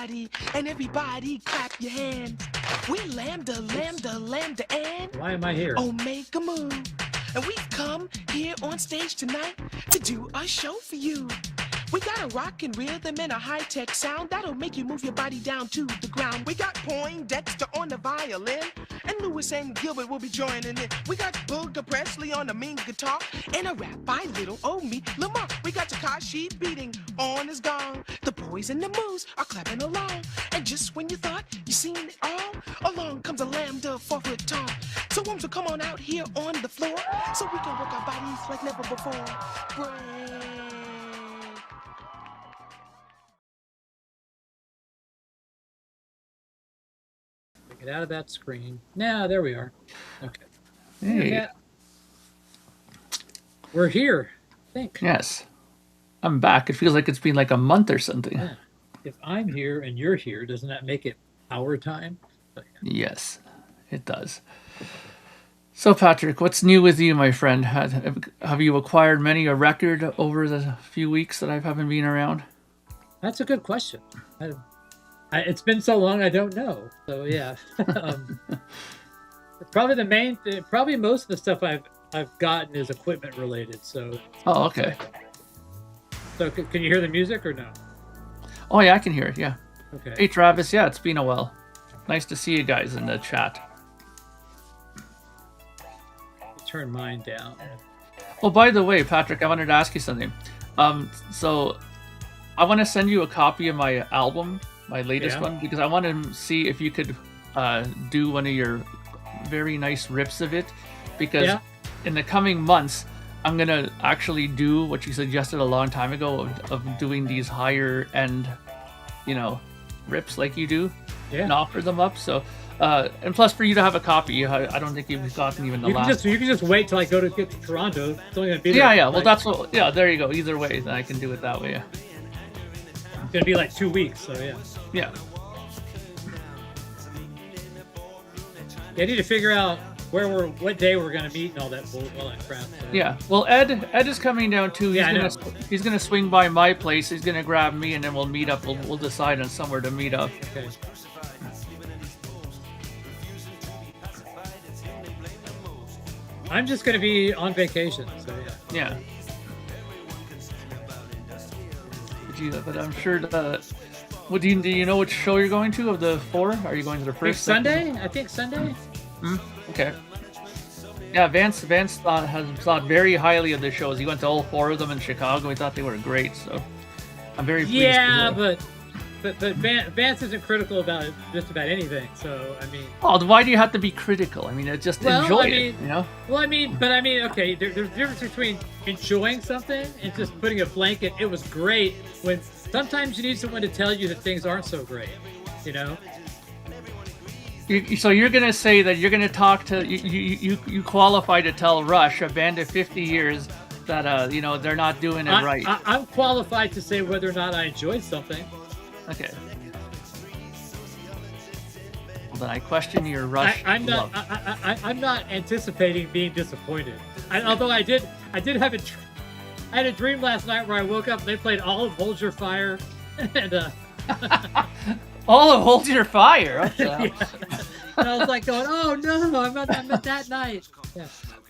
everybody, and everybody clap your hands. We lambda, lambda, lambda, and why am I here? 𝐿. And we've come here on stage tonight to do a show for you. We got a rockin' rhythm and a high-tech sound that'll make you move your body down to the ground. We got Poindexter on the violin, and Lewis and Gilbert will be joining in. We got Booger Presley on the mean guitar, and a rap by little old me, Lamar. We got Tekashi beating on his gong. The boys and the moves are clapping along. And just when you thought you seen it all, along comes a lambda 4-foot tall. So won't you come on out here on the floor, so we can work our bodies like never before. Break. Get out of that screen. Now, there we are. Okay. Hey. We're here, I think. Yes. I'm back. It feels like it's been like a month or something. Yeah. If I'm here and you're here, doesn't that make it our time? So, yeah. Yes, it does. So, Patrick, what's new with you, my friend? Have you acquired many a record over the few weeks that I haven't been around? That's a good question. It's been so long, I don't know. So yeah, probably most of the stuff I've gotten is equipment related. So. Oh, okay. So can you hear the music or no? Oh yeah, I can hear it. Yeah. Okay. Hey Travis, yeah, it's been a while. Nice to see you guys in the chat. Turn mine down. Oh, by the way, Patrick, I wanted to ask you something. So I want to send you a copy of my album. My latest one, because I want to see if you could do one of your very nice rips of it, because in the coming months I'm gonna actually do what you suggested a long time ago of doing these higher end, rips like you do, and offer them up. So and plus for you to have a copy, I don't think you've gotten even the last. You can just wait till I get to Toronto. It's only gonna be there. Yeah. Well, that's what. Yeah, there you go. Either way, then I can do it that way. Yeah. It's gonna be like 2 weeks, so yeah. Yeah. I need to figure out what day we're gonna meet and all that crap. So. Yeah. Well, Ed is coming down too. He's gonna swing by my place. He's gonna grab me, and then we'll meet up. We'll decide on somewhere to meet up. Okay. I'm just gonna be on vacation, so yeah. Yeah. But I'm sure do you know which show you're going to of the 4? Are you going to the first? Sunday? I think Sunday. Okay. Yeah, Vance thought very highly of the shows. He went to all 4 of them in Chicago. He thought they were great. So I'm very pleased. Yeah, but Vance isn't critical about just about anything. So I mean. Oh, why do you have to be critical? I mean, just enjoy it. Well, I mean, okay. There's a difference between enjoying something and just putting a blanket. It was great. When sometimes you need someone to tell you that things aren't so great. So you're gonna say that you're gonna talk to you qualify to tell Rush, a band of 50 years, that they're not doing it right. I'm qualified to say whether or not I enjoyed something. Okay. Well, then I question your Rush love. I'm not anticipating being disappointed. Although I did have I had a dream last night where I woke up and they played All of Hold Your Fire, and All of Hold Your Fire. Yeah. And I was like going, oh no, I'm at that night. Yeah.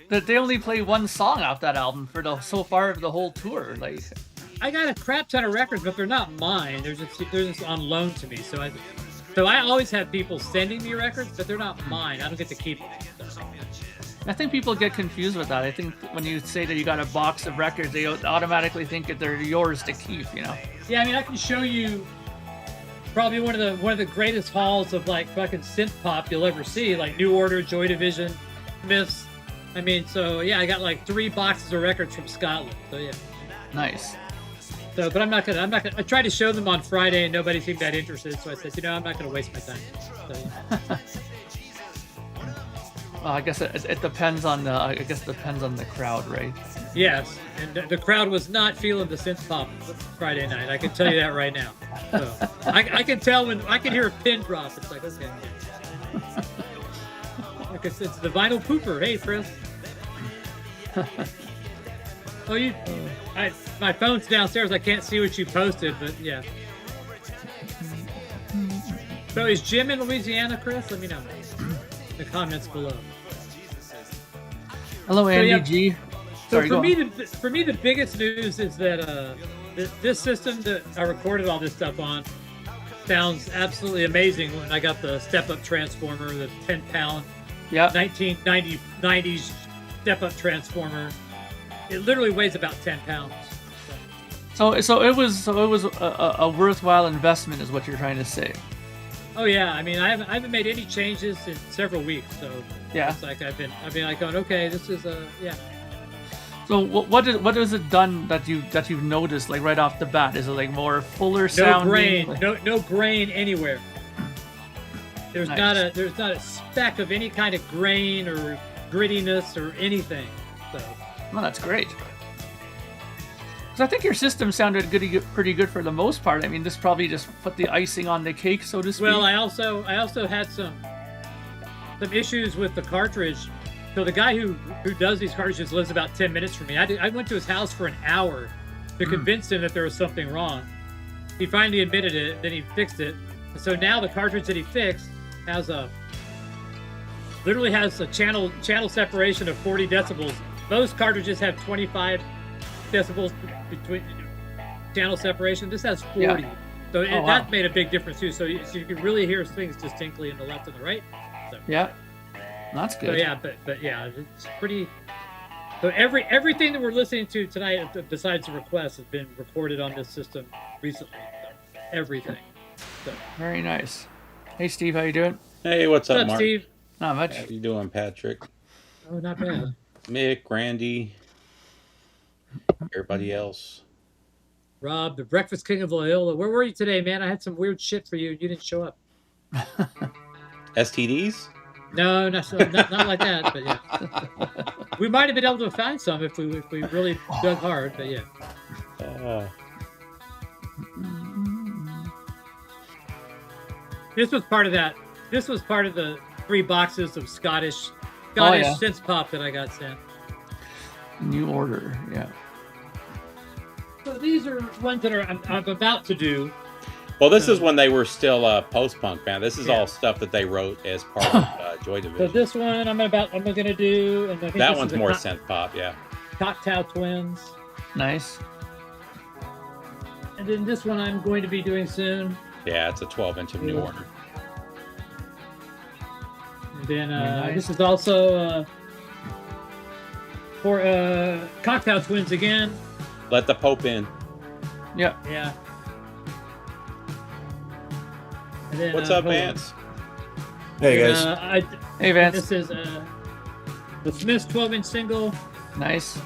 That they only play one song off that album for so far of the whole tour. Like, I got a crap ton of records, but they're not mine. They're just on loan to me. So I always have people sending me records, but they're not mine. I don't get to keep them. So. I think people get confused with that. I think when you say that you got a box of records, they automatically think that they're yours to keep. Yeah, I mean, I can show you probably one of the greatest hauls of like fucking synth pop you'll ever see, like New Order, Joy Division, Myths. I mean, so yeah, I got like 3 boxes of records from Scotland. So yeah. Nice. So, but I'm not gonna. I tried to show them on Friday and nobody seemed that interested. So I said, I'm not gonna waste my time. So, yeah. Well, I guess it depends on the crowd, right? Yes, and the crowd was not feeling the synth pop Friday night. I can tell you that right now. So, I can tell when I can hear a pin drop. It's like, okay. It's the vinyl pooper. Hey, Chris. My phone's downstairs. I can't see what you posted, but yeah. So is Jim in Louisiana, Chris? Let me know in the comments below. Hello, Andy yeah. G. So Sorry, for me, the biggest news is that this system that I recorded all this stuff on sounds absolutely amazing. When I got the step-up transformer, the 10-pound, 1990s step-up transformer, it literally weighs about 10 pounds. So it was a worthwhile investment, is what you're trying to say. Oh yeah, I mean, I haven't made any changes in several weeks, so yeah, it's like I've been like going, okay, this is yeah. So what has it done that you've noticed, like right off the bat? Is it like more fuller sounding? No grain anywhere. There's Nice. there's not a speck of any kind of grain or grittiness or anything. So well, that's great. Because I think your system sounded pretty good for the most part. I mean, this probably just put the icing on the cake, so to speak. Well, I also had some issues with the cartridge. So the guy who does these cartridges lives about 10 minutes from me. I went to his house for an hour to convince him that there was something wrong. He finally admitted it, then he fixed it. So now the cartridge that he fixed literally has a channel separation of 40 decibels. Most cartridges have 25 decibels between channel separation. This has 40. Yeah. So that made a big difference too. So you can really hear things distinctly in the left and the right. So. Yeah. That's good. So yeah, but yeah, it's pretty. So everything that we're listening to tonight, besides the request, has been recorded on this system recently. So everything. So. Very nice. Hey Steve, how you doing? Hey, what's up, Mark? Steve? Not much. How you doing, Patrick? Oh, not bad. Mick, Randy, everybody else. Rob, the Breakfast King of Loyola. Where were you today, man? I had some weird shit for you. You didn't show up. STDs? No, not like that, but yeah. We might have been able to find some if we really dug hard, but yeah. This was part of that. This was part of the 3 boxes of Scottish synth pop that I got sent. New order, yeah. So these are ones that I'm about to do. Well, this is when they were still post-punk band. This is all stuff that they wrote as part of Joy Division. So this one I'm gonna do, and I think that one's more synth pop, yeah. Cocktail Twins. Nice. And then this one I'm going to be doing soon. Yeah, it's a 12-inch of New Order. And then this is also for Cocktail Twins again. Let the Pope in. Yeah. Yeah. And then, what's up, Vance? Hey guys. Hey Vance. This is the Smiths 12-inch single. Nice.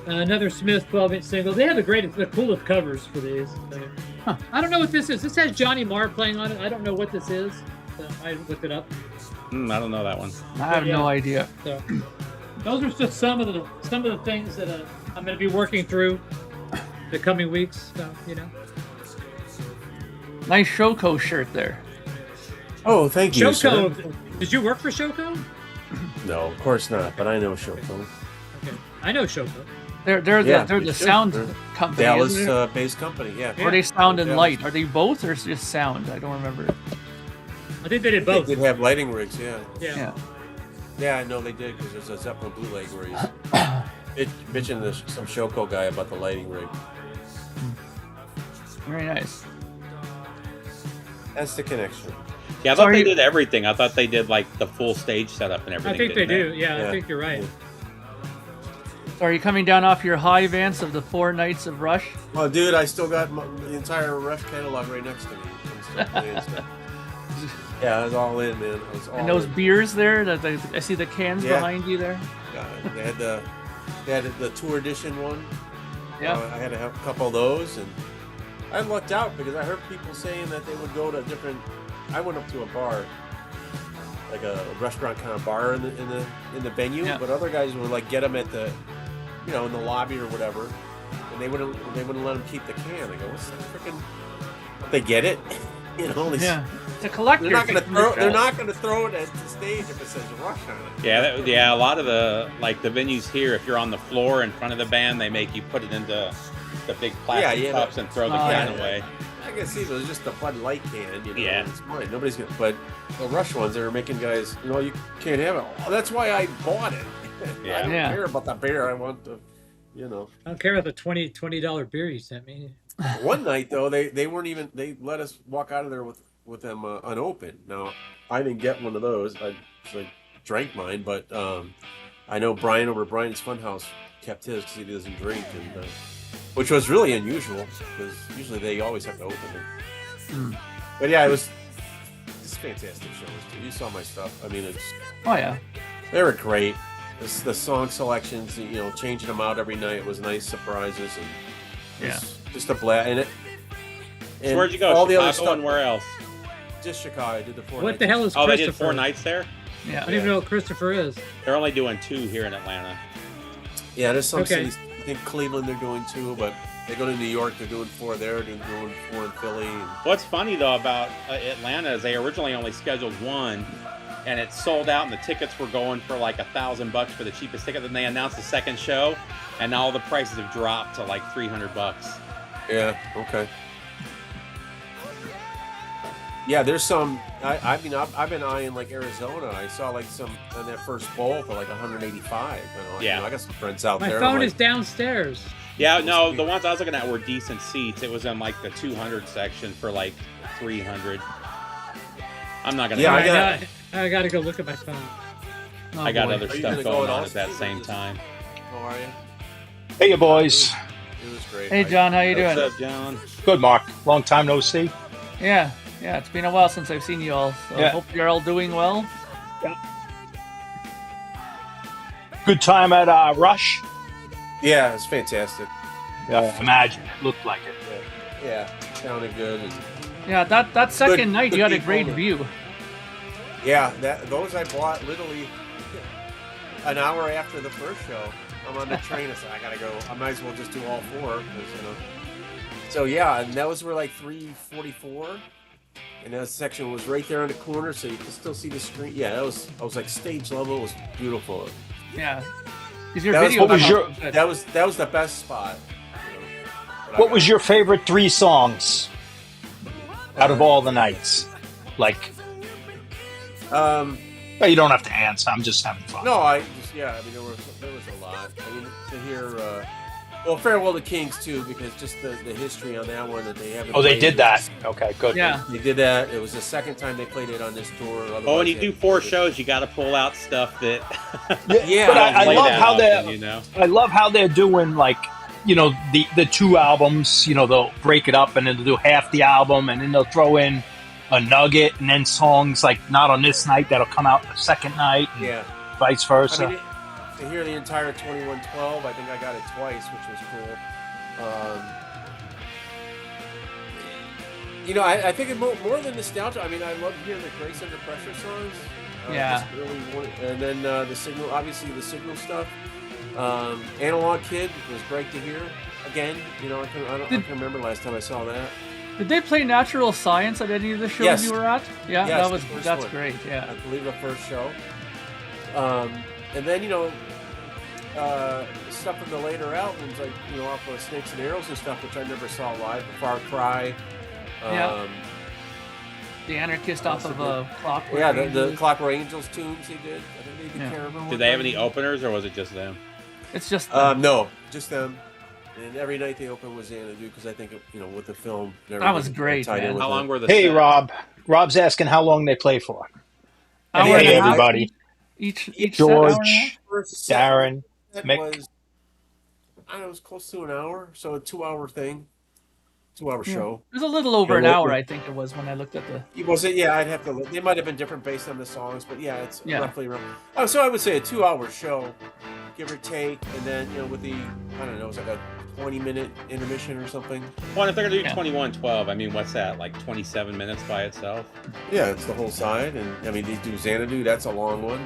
Another Smith 12-inch single. They have the coolest covers for these. So, I don't know what this is. This has Johnny Marr playing on it. I don't know what this is. So I looked it up. I don't know that one. I have no idea. So those are just some of the things that I'm going to be working through the coming weeks. So Nice 𝐿𝐶𝐞 shirt there. Oh, thank you, sir. Did you work for 𝐿𝐶𝐞? No, of course not. But I know 𝐿𝐶𝐞. Okay, I know 𝐿𝐶𝐞. They're the sound company. Dallas-based company, yeah. Or they sound and light. Are they both or just sound? I don't remember. I think they did both. They did have lighting rigs, yeah. Yeah. Yeah, I know they did because there's a Zeppelin bootleg where he's bitching to some 𝐿𝐶𝐞 guy about the lighting rig. Very nice. That's the connection. Yeah, I thought they did everything. I thought they did like the full stage setup and everything. I think they do. Yeah, I think you're right. So are you coming down off your high, Vance, of the 4 nights of Rush? Well, dude, I still got the entire Rush catalog right next to me. I'm still playing stuff. Yeah, I was all in, man. And those beers there, I see the cans behind you there. Yeah, they had the tour edition one. Yeah. I had to have a couple of those, and I lucked out because I heard people saying that they would go to different. I went up to a bar, like a restaurant kind of bar in the venue, but other guys would like get them at the, in the lobby or whatever, and they wouldn't let them keep the can. I go, what's that freaking? They get it, It's a collector. They're not gonna throw it at the stage if it says Rush on it. Yeah. A lot of the venues here, if you're on the floor in front of the band, they make you put it into the big plastic cups and throw the can away. can see, but it's just the Bud Light can, you know. Yeah. It's mine. Nobody's gonna. But the Rush ones, they were making guys, you know, you can't have it. Oh, that's why I bought it. Yeah. I don't Yeah. care about the beer. I want the, you know. I don't care about the $20 beer you sent me. One night though, they weren't even. They let us walk out of there with them unopened. Now I didn't get one of those. I drank mine, but I know Brian over at Brian's Funhouse kept his because he doesn't drink, and which was really unusual because usually they always have to open it. But yeah, it's fantastic shows too. You saw my stuff. I mean, Oh yeah. they were great. The song selections, you know, changing them out every night was nice surprises, and just a blast. And So where'd you go? All Chicago the other stuff. and where else? Just Chicago. I did the 4 What nights. the hell is Oh, Christopher? they did 4 nights there? Yeah. I don't even know what Christopher is. They're only doing 2 here in Atlanta. Yeah, there's some Okay. cities. I think Cleveland they're doing 2, but they go to New York. They're doing 4 there. They're doing 4 in Philly. What's funny though about Atlanta is they originally only scheduled 1, and it sold out, and the tickets were going for like $1,000 for the cheapest ticket. Then they announced the second show, and now all the prices have dropped to like $300. Yeah. Okay. Yeah, there's some. I mean, I've been eyeing like Arizona. I saw like some on that first bowl for like 185. Yeah. You know, I got some friends out My there. phone I'm is like, downstairs. Yeah, no, the ones I was looking at were decent seats. It was in like the 200 section for like 300. I'm not gonna. Yeah, I gotta go look at my phone. Oh, I got boy. other Are you stuff gonna go going at on all, at that Steve, or same just- time. How are you? Hey, you boys. It was great. Hey John, how you doing? What's up, John? Good, Mark. Long time no see. Yeah, it's been a while since I've seen you all. So Yeah. hope you're all doing well. Good time at Rush. Yeah, it's fantastic. Yeah, imagine it looked like it. Yeah, sounded good. And Yeah, that second Good- night good you had a people great and- view. yeah, those I bought literally an hour after the first show. I'm on the train. I said, I gotta go. I might as well just do all 4. 'Cause, you know. So yeah, and those were like 344, and that section was right there in the corner, so you could still see the screen. Yeah, I was like stage level. It was beautiful. Yeah. 'Cause your That was- video what was came your- out good. That was the best spot. You know, that I What got. was your favorite 3 songs out of all the nights? Like, Um, well, you don't have to answer. I'm just having fun. no, I just I mean there was a lot. I mean to hear. Well, Farewell to Kings too, because just the history on that one that they haven't. Oh, they played did it. that. Okay, good. Yeah. They did that. It was the second time they played it on this tour. Oh, when Otherwise you they do hadn't 4 played it. shows, you got to pull out stuff that. Yeah, but I play love that how often, they're. you know. I love how they're doing like, you know, the 2 albums. You know, they'll break it up and then they'll do half the album and then they'll throw in a nugget and then songs like not on this night that'll come out the second night. And Yeah. vice versa. I mean, to hear the entire 2112, I think I got it twice, which was cool. You know, I think it more than nostalgia. I mean, I love hearing the Grace Under Pressure songs. Yeah. just and then the Signal, obviously the Signal stuff. Analog Kid was great to hear. Again, you know, I can remember last time I saw that. Did they play Natural Science at any of the shows Yes. you were at? Yeah, Yes, that's one. great. Yeah. I believe the first show. And then, you know, stuff from the later albums, like, you know, off of Snakes and Arrows and stuff, which I never saw live. Far Cry. Yeah. The Anarchist off of Clockwork. Yeah, the Angels. Clockwork Angels tunes he did. I think they did Yeah. Caramel. Did they have any openers, or was it just them? It's just No, just them. And every night they opened with Xanadu because I think, you know, with the film. and That was everything, great, tied in man. with How it. long were the? Hey, sets? Rob. Rob's asking how long they play for. hour Hey, and a half everybody. Each George. set, hour and a half? First set Darren, Mick. was, I don't know, it was close to an hour, so a 2-hour thing. 2-hour show. It was a little over an Yeah, hour, what- I think it was when I looked at the. Was it? Yeah, I'd have to look. They might have been different based on the songs, but yeah, it's Yeah. roughly around. Oh, so I would say a 2-hour show, give or take, and then, you know, with the, I don't know, it's like a 20-minute intermission or something. Well, if they're gonna do Yeah. 2112, I mean, what's that? Like 27 minutes by itself? Yeah, it's the whole side, and I mean, they do Xanadu. That's a long one.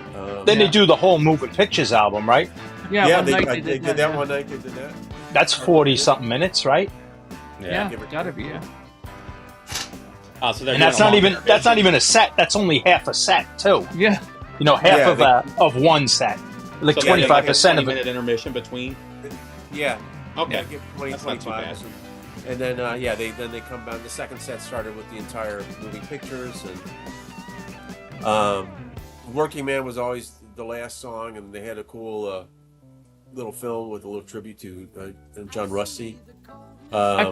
Then Yeah. they do the whole Moving Pictures album, right? Yeah, one they, night they did that yeah. one night. They did that. That's 40-something minutes, right? Yeah, give or gotta be. Yeah. Oh, so they're And that's doing not a even longer that's not version. even a set. That's only half a set too. Yeah. You know, half Yeah, of one set. Like So they make a 25% of it. 20-minute intermission between. Yeah. Okay. Yeah, give 20, That's not too 25. bad. And then they come down. The second set started with the entire moving pictures, and Working Man was always the last song, and they had a cool little film with a little tribute to John Rusty. I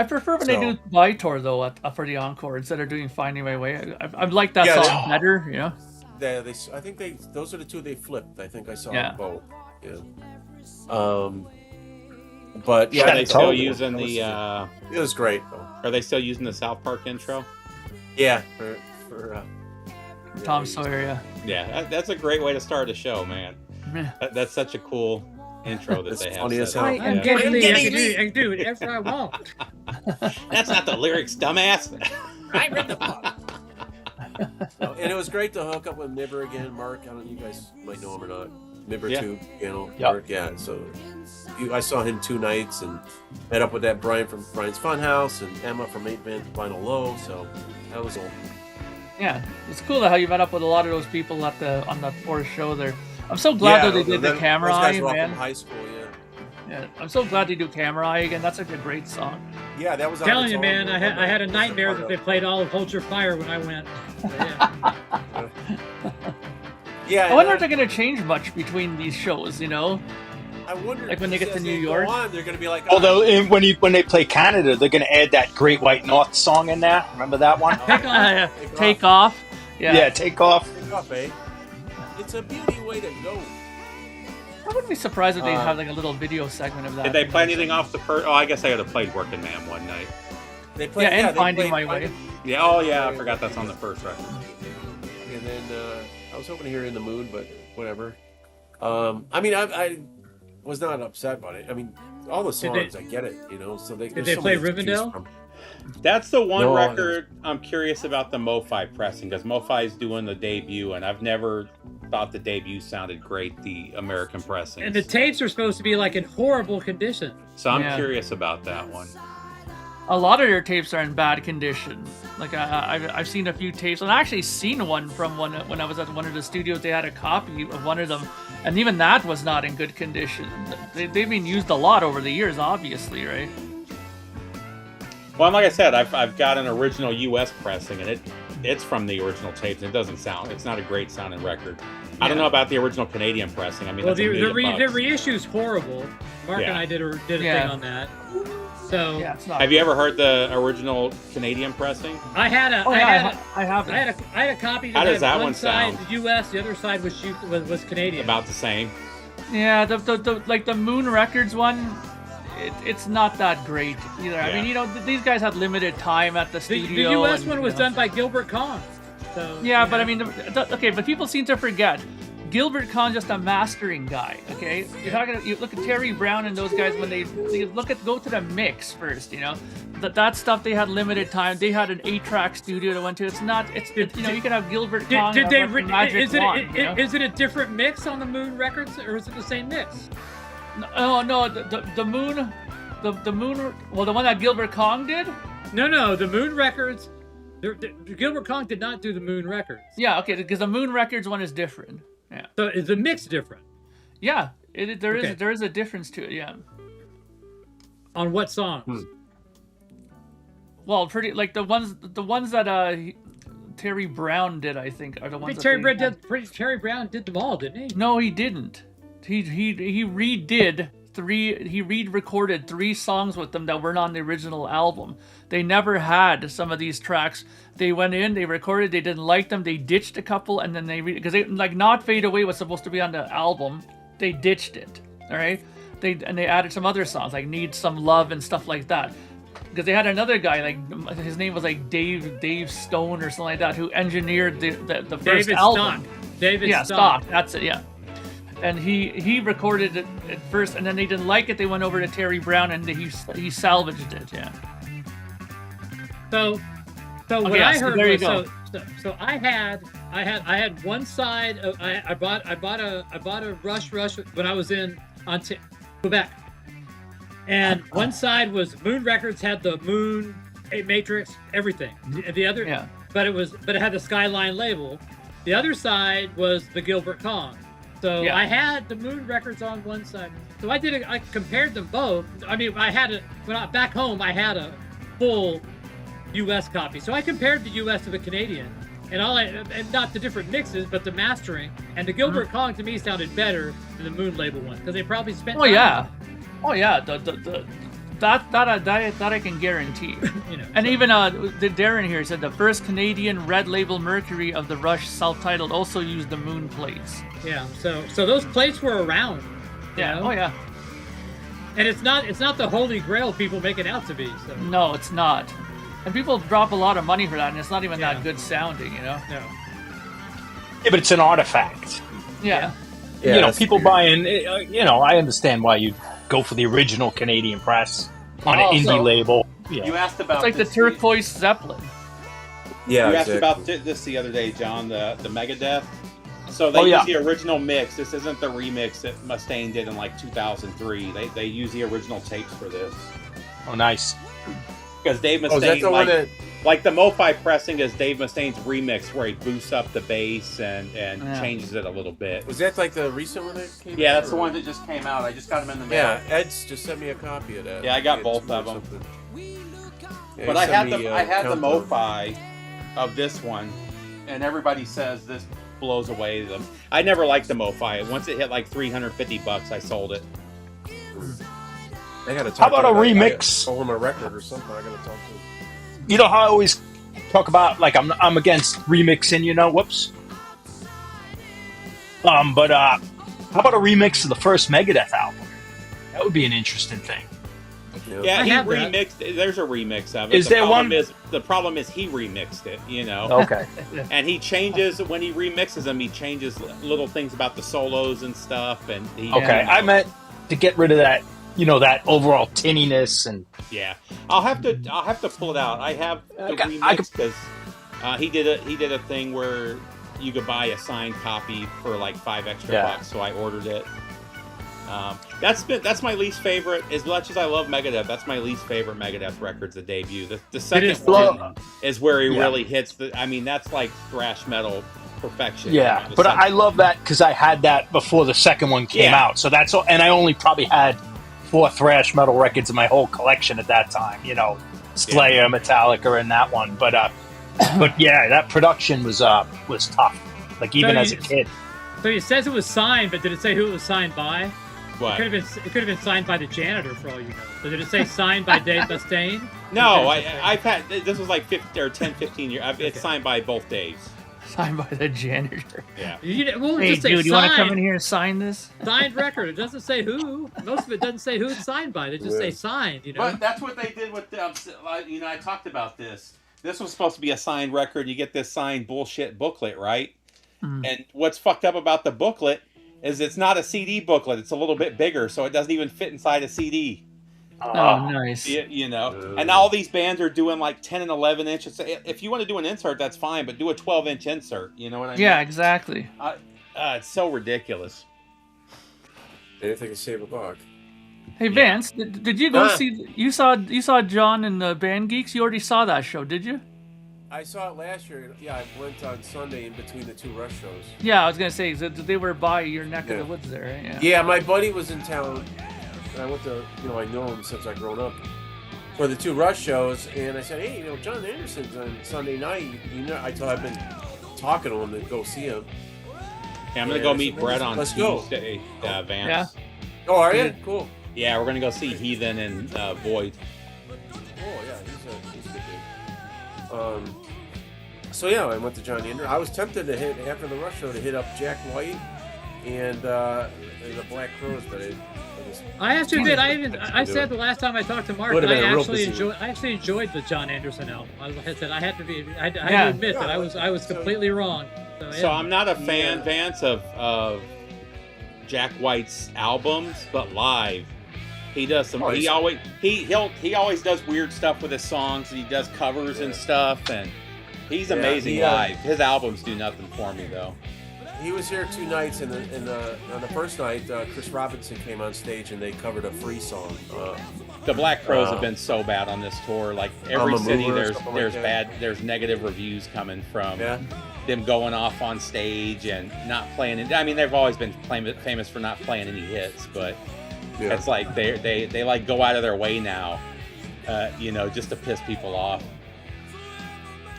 prefer when they do Vitor though for the encore instead of doing Finding My Way. I like that song better, you know. I think those are the two they flipped. I think I saw both. Yeah. But yeah, are they still using the? It was great though. Are they still using the South Park intro? Yeah, for Tom Sawyer. Yeah, that's a great way to start a show, man. That's such a cool intro that they have. Funny as hell. I'm getting me. I can do whatever I want. That's not the lyrics, dumbass. I read the book. And it was great to hook up with Mibber again, Mark. I don't know, you guys might know him or not. Mibber too, Mark. Yeah. So I saw him 2 nights and met up with that Brian from Brian's Funhouse and Emma from 8-Bit Vinyl Low. So that was all. Yeah, it's cool how you met up with a lot of those people on that 4th show there. I'm so glad that they did the Camera Eye, man. From high school, yeah, I'm so glad they do Camera Eye again. That's a great song. Yeah, that was. I'm telling you, man, I had a nightmare that they played all of Hold Your Fire when I went. So, yeah. I wonder if they're going to change much between these shows, you know? I wonder. Like when they get to New York, they're going to be like. Although when they play Canada, they're going to add that Great White North song in there. Remember that one? Take Off. Yeah, Take Off. Take Off, eh? It's a beauty way to go. I wouldn't be surprised if they have like a little video segment of that. Did they play anything off the first? Oh, I guess I would have played Working Man one night. They played, Finding My Way. Yeah, I forgot that's on the first record. And then I was hoping to hear In the Mood, but whatever. I mean, I was not upset about it. I mean, all the songs, I get it, you know. So did they play Rivendell? That's the one record I'm curious about the Mo-Fi pressing, because Mo-Fi is doing the debut, and I've never thought the debut sounded great, the American pressing. And the tapes are supposed to be like in horrible condition. So I'm curious about that one. A lot of their tapes are in bad condition. Like I've seen a few tapes, and I actually seen one from when I was at one of the studios. They had a copy of one of them, and even that was not in good condition. They've been used a lot over the years, obviously, right? Well, like I said, I've got an original U.S. pressing, and it's from the original tapes. And it's not a great sounding record. I don't know about the original Canadian pressing. I mean, well, the reissue is horrible. Mark and I did a thing on that. So, have you ever heard the original Canadian pressing? I had a copy. How does that one one side sound? U.S., the other side was Canadian. About the same. Yeah, the Moon Records one. It's not that great either. Yeah. I mean, you know, these guys had limited time at the studio. The U.S. one was done by Gilbert Kahn. So, yeah, but I mean, but people seem to forget. Gilbert Kahn's just a mastering guy, okay? You look at Terry Brown and those guys when they go to the mix first, you know? That stuff, they had limited time. They had an 8-track studio to went to. You can have Gilbert Kahn. Is it a different mix on the Moon Records, or is it the same mix? No, the Moon, well, the one that Gilbert Kahn did? No, the Moon Records, Gilbert Kahn did not do the Moon Records. Yeah, okay, because the Moon Records one is different. Yeah. So is the mix different? Yeah, there is a difference to it. Yeah. On what songs? Well, pretty like the ones that Terry Brown did, I think, are the ones. Terry Brown did them all, didn't he? No, he didn't. He re-recorded 3 songs with them that weren't on the original album. They never had some of these tracks. They went in, they recorded, they didn't like them, they ditched a couple, and then because Not Fade Away was supposed to be on the album, they ditched it. All right, they added some other songs like Need Some Love and stuff like that. Because they had another guy, like his name was like Dave Stone or something like that, who engineered the first album. David Stock. That's it. Yeah. And he recorded it at first, and then they didn't like it. They went over to Terry Brown, and he salvaged it. Yeah. So what I heard was so I had one side of I bought a Rush when I was in Quebec, and one side was Moon Records, had the Moon, Matrix, everything. The other, but it had the Skyline label. The other side was the Gilbert Kahn. So I had the Moon records on one side. So I compared them both. I mean, back home, I had a full U.S. copy. So I compared the U.S. to the Canadian, and not the different mixes, but the mastering. And the Gilbert Kong to me sounded better than the Moon label one because they probably spent. Oh yeah, that I can guarantee. And even the Darren here said the first Canadian Red Label Mercury of the Rush self-titled also used the Moon plates. Yeah, so those plates were around. Yeah. You know? Oh yeah. And it's not the holy grail people make it out to be. So. No, it's not. And people drop a lot of money for that, and it's not even that good sounding, No. Yeah, but it's an artifact. Yeah. People buying. I understand why you go for the original Canadian press on an indie label. Yeah. You asked about It's like the turquoise Zeppelin. Yeah, you asked about this the other day, John, the Megadeth. So they Oh, yeah. use the original mix. This isn't the remix that Mustaine did in like 2003. They use the original tapes for this. Oh, nice. Because Dave Oh, is that Mustaine, the one that? like the MoFi pressing is Dave Mustaine's remix where he boosts up the bass and changes it a little bit. Was that like the recent one that came out? Yeah, that's or- the one that just came out. I just got them in the mail. Yeah, Ed's just sent me a copy of that. Yeah, I got He had both two or of them. something. Yeah, But he I sent had me, the countdown. MoFi of this one, and everybody says this blows away them. I never liked the MoFi. Once it hit like $350, I sold it. I gotta talk How about to a him. I remix? sold him a record or something. I gotta talk to him. You know how I always talk about, like, I'm against remixing, whoops. But how about a remix of the first Megadeth album? That would be an interesting thing. Yeah, I he have that. remixed. There's a remix of it. Is there one? The problem is he remixed it. Okay. And he changes when he remixes them. He changes little things about the solos and stuff. And he, Okay, I meant to get rid of that, that overall tinniness and. Yeah, I'll have to pull it out. I have the I remix because he did a thing where you could buy a signed copy for like $5 extra bucks. So I ordered it. That's my least favorite. As much as I love Megadeth, that's my least favorite Megadeth records to debut. The second one is where he really hits the. I mean, that's like thrash metal perfection. Yeah, but I love that because I had that before the second one came out. So that's all, and I only probably had 4 thrash metal records in my whole collection at that time. Slayer, Metallica, and that one. But yeah, that production was tough. Like even as a kid. So it says it was signed, but did it say who it was signed by? What? It could have been signed by the janitor for all you know. So did it say signed by Dave Mustaine? No, I've had this was like 15 years. It's signed by both Daves. Signed by the janitor. Yeah. Hey, just dude, you want to come in here and sign this? Signed record. It doesn't say who. Most of it doesn't say who it's signed by. They just say signed. But that's what they did with I talked about this. This was supposed to be a signed record. You get this signed bullshit booklet, right? And what's fucked up about the booklet is it's not a CD booklet. It's a little bit bigger, so it doesn't even fit inside a CD. Oh, nice. And all these bands are doing like 10 and 11 inches. If you want to do an insert, that's fine, but do a 12-inch insert. You know what I mean? Yeah, exactly. It's so ridiculous. Anything to save a buck. Hey Vance, did you go see? You saw John in the Band Geeks. You already saw that show, did you? I saw it last year. Yeah, I went on Sunday in between the 2 Rush shows. Yeah, I was gonna say they were by your neck of the woods there, right? Yeah, my buddy was in town. And I went to, I know him since I grown up for the 2 Rush shows, and I said, hey, John Anderson's on Sunday night. I've been talking to him to go see him. Yeah, I'm gonna go meet Brett on Tuesday, Tuesday, Vance. Yeah. Oh, are you? Cool. Yeah, we're gonna go see Heathen and Void. Oh yeah, he's a good dude. So yeah, I went to John Anderson. I was tempted to hit after the Rush show to hit up Jack White and the Black Crowes, but I have to admit, I said the last time I talked to Mark, I actually enjoyed the John Anderson album. I had to admit that I was completely wrong. So I'm not a fan, Vance, of Jack White's albums, but live, he does some. He always does weird stuff with his songs, and he does covers and stuff, and he's amazing live. His albums do nothing for me though. He was here 2 nights, and on the first night, Chris Robinson came on stage and they covered a Free song. The Black Crowes have been so bad on this tour. Like every city, there's there's negative reviews coming from. Yeah. them going off on stage and not playing it. I mean, they've always been famous for not playing any hits, but it's like they like go out of their way now, you know, just to piss people off.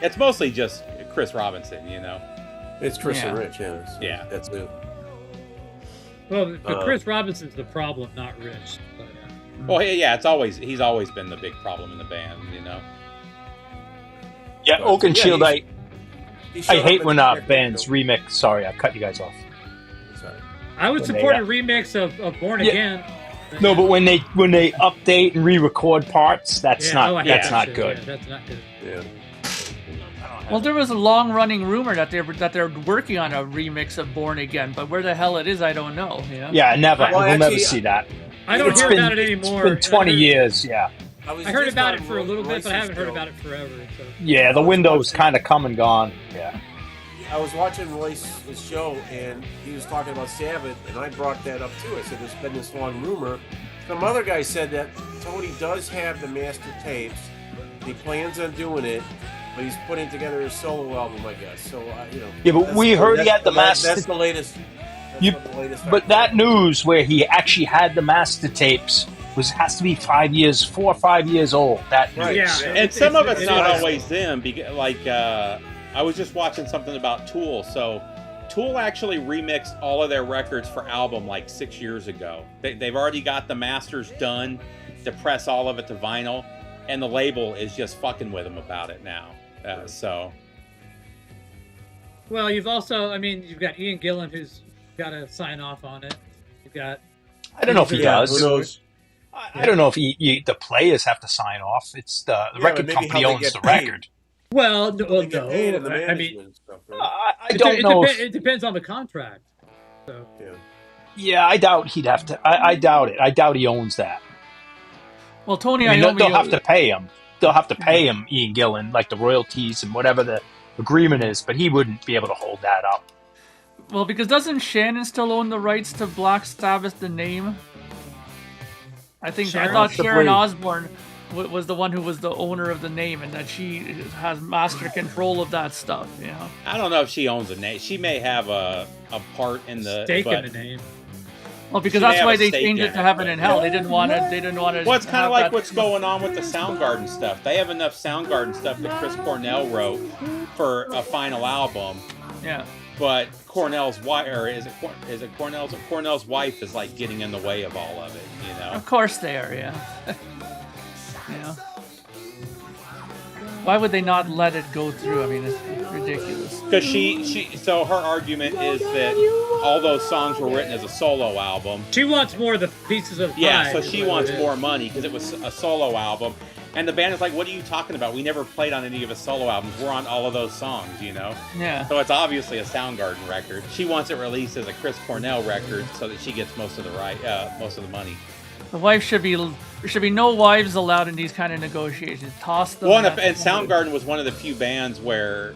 It's mostly just Chris Robinson, you know. It's Chris and Rich, yeah. That's it. Well, but Chris Robinson's the problem, not Rich. But, well, yeah, he's always been the big problem in the band, you know. Yeah, Oakenshield, I hate when bands though. remix. Sorry, I cut you guys off. Sorry. I would support a remix of Born Again. No, but when they update and re-record parts, that's not good. Yeah, that's not good. Yeah. Well, there was a long-running rumor that they're working on a remix of Born Again, but where the hell it is, I don't know. You know? Yeah, never. Well, we'll never see that. I don't hear about it anymore. It's been 20 years, yeah. I heard about it for a little bit, but I haven't heard about it forever. So. Yeah, the window's kind of come and gone. Yeah. I was watching Royce's show, and he was talking about Sabbath, and I brought that up too. I said, there's been this long rumor. Some other guy said that Tony does have the master tapes. He plans on doing it, but he's putting together a solo album, I guess. So, you know. Yeah, but we heard he had the master. That's the latest. But that news where he actually had the master tapes has to be 4 or 5 years old. That news. Right. Yeah, And some of it's not always them. Like, I was just watching something about Tool. So, Tool actually remixed all of their records for album like 6 years ago. They've already got the masters done to press all of it to vinyl, and the label is just fucking with them about it now. So. Well, you've also, I mean, you've got Ian Gillan who's got to sign off on it. You've got. I don't know if he does. Who knows? I don't know if the players have to sign off. It's the record company owns the record. Well, no. I mean, stuff, right? I don't know. It depends on the contract. So. Yeah, I doubt he'd have to. I doubt it. I doubt he owns that. Well, Tony They'll Iommi, have to pay him. They'll have to pay him, Ian Gillan, like the royalties and whatever the agreement is, but he wouldn't be able to hold that up. Well, because doesn't Shannon still own the rights to Black Sabbath, the name? I thought Sharon Osbourne was the one who was the owner of the name, and that she has master control of that stuff. You know. I don't know if she owns the name. She may have a part in the stake in the name. Well, because that's why they changed it to Heaven and Hell. They didn't want to. Well, it's kind of like what's going on with the Soundgarden stuff. They have enough Soundgarden stuff that Chris Cornell wrote for a final album. Yeah. But Cornell's wife, or is it Cornell's? Cornell's wife is like getting in the way of all of it. You know. Of course they are. Yeah. Yeah. Why would they not let it go through? I mean, it's ridiculous. Because so her argument is that all those songs were written as a solo album. She wants more of the pieces of pie. Yeah, so she wants more money because it was a solo album. And the band is like, what are you talking about? We never played on any of his solo albums. We're on all of those songs, you know? Yeah. So it's obviously a Soundgarden record. She wants it released as a Chris Cornell record so that she gets most of the money. The wife should be. There should be no wives allowed in these kind of negotiations. Toss them. Well, and Soundgarden was one of the few bands where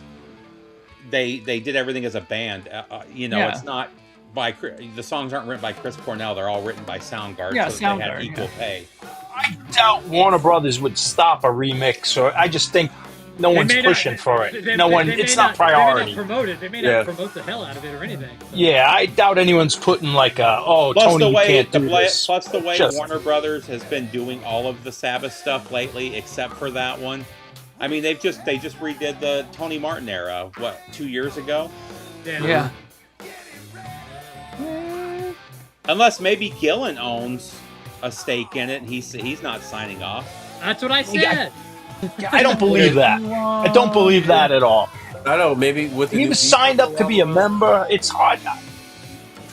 they did everything as a band. You know, It's not by the songs aren't written by Chris Cornell. They're all written by Soundgarden. Yeah, so Soundgarden, they have equal pay. I doubt Warner Brothers would stop a remix, or I just think no one's pushing for it. It's not priority. They may not promote it. They may not promote the hell out of it or anything. So. Yeah, I doubt anyone's putting like Tony, you can't do this. Plus the way Warner Brothers has been doing all of the Sabbath stuff lately, except for that one. I mean, they just redid the Tony Martin era, 2 years ago? Yeah. Unless maybe Gillan owns a stake in it, and he's not signing off. That's what I said. Yeah, I don't believe that. I don't believe that at all. I don't know. Maybe he was signed up to be a member. It's hard.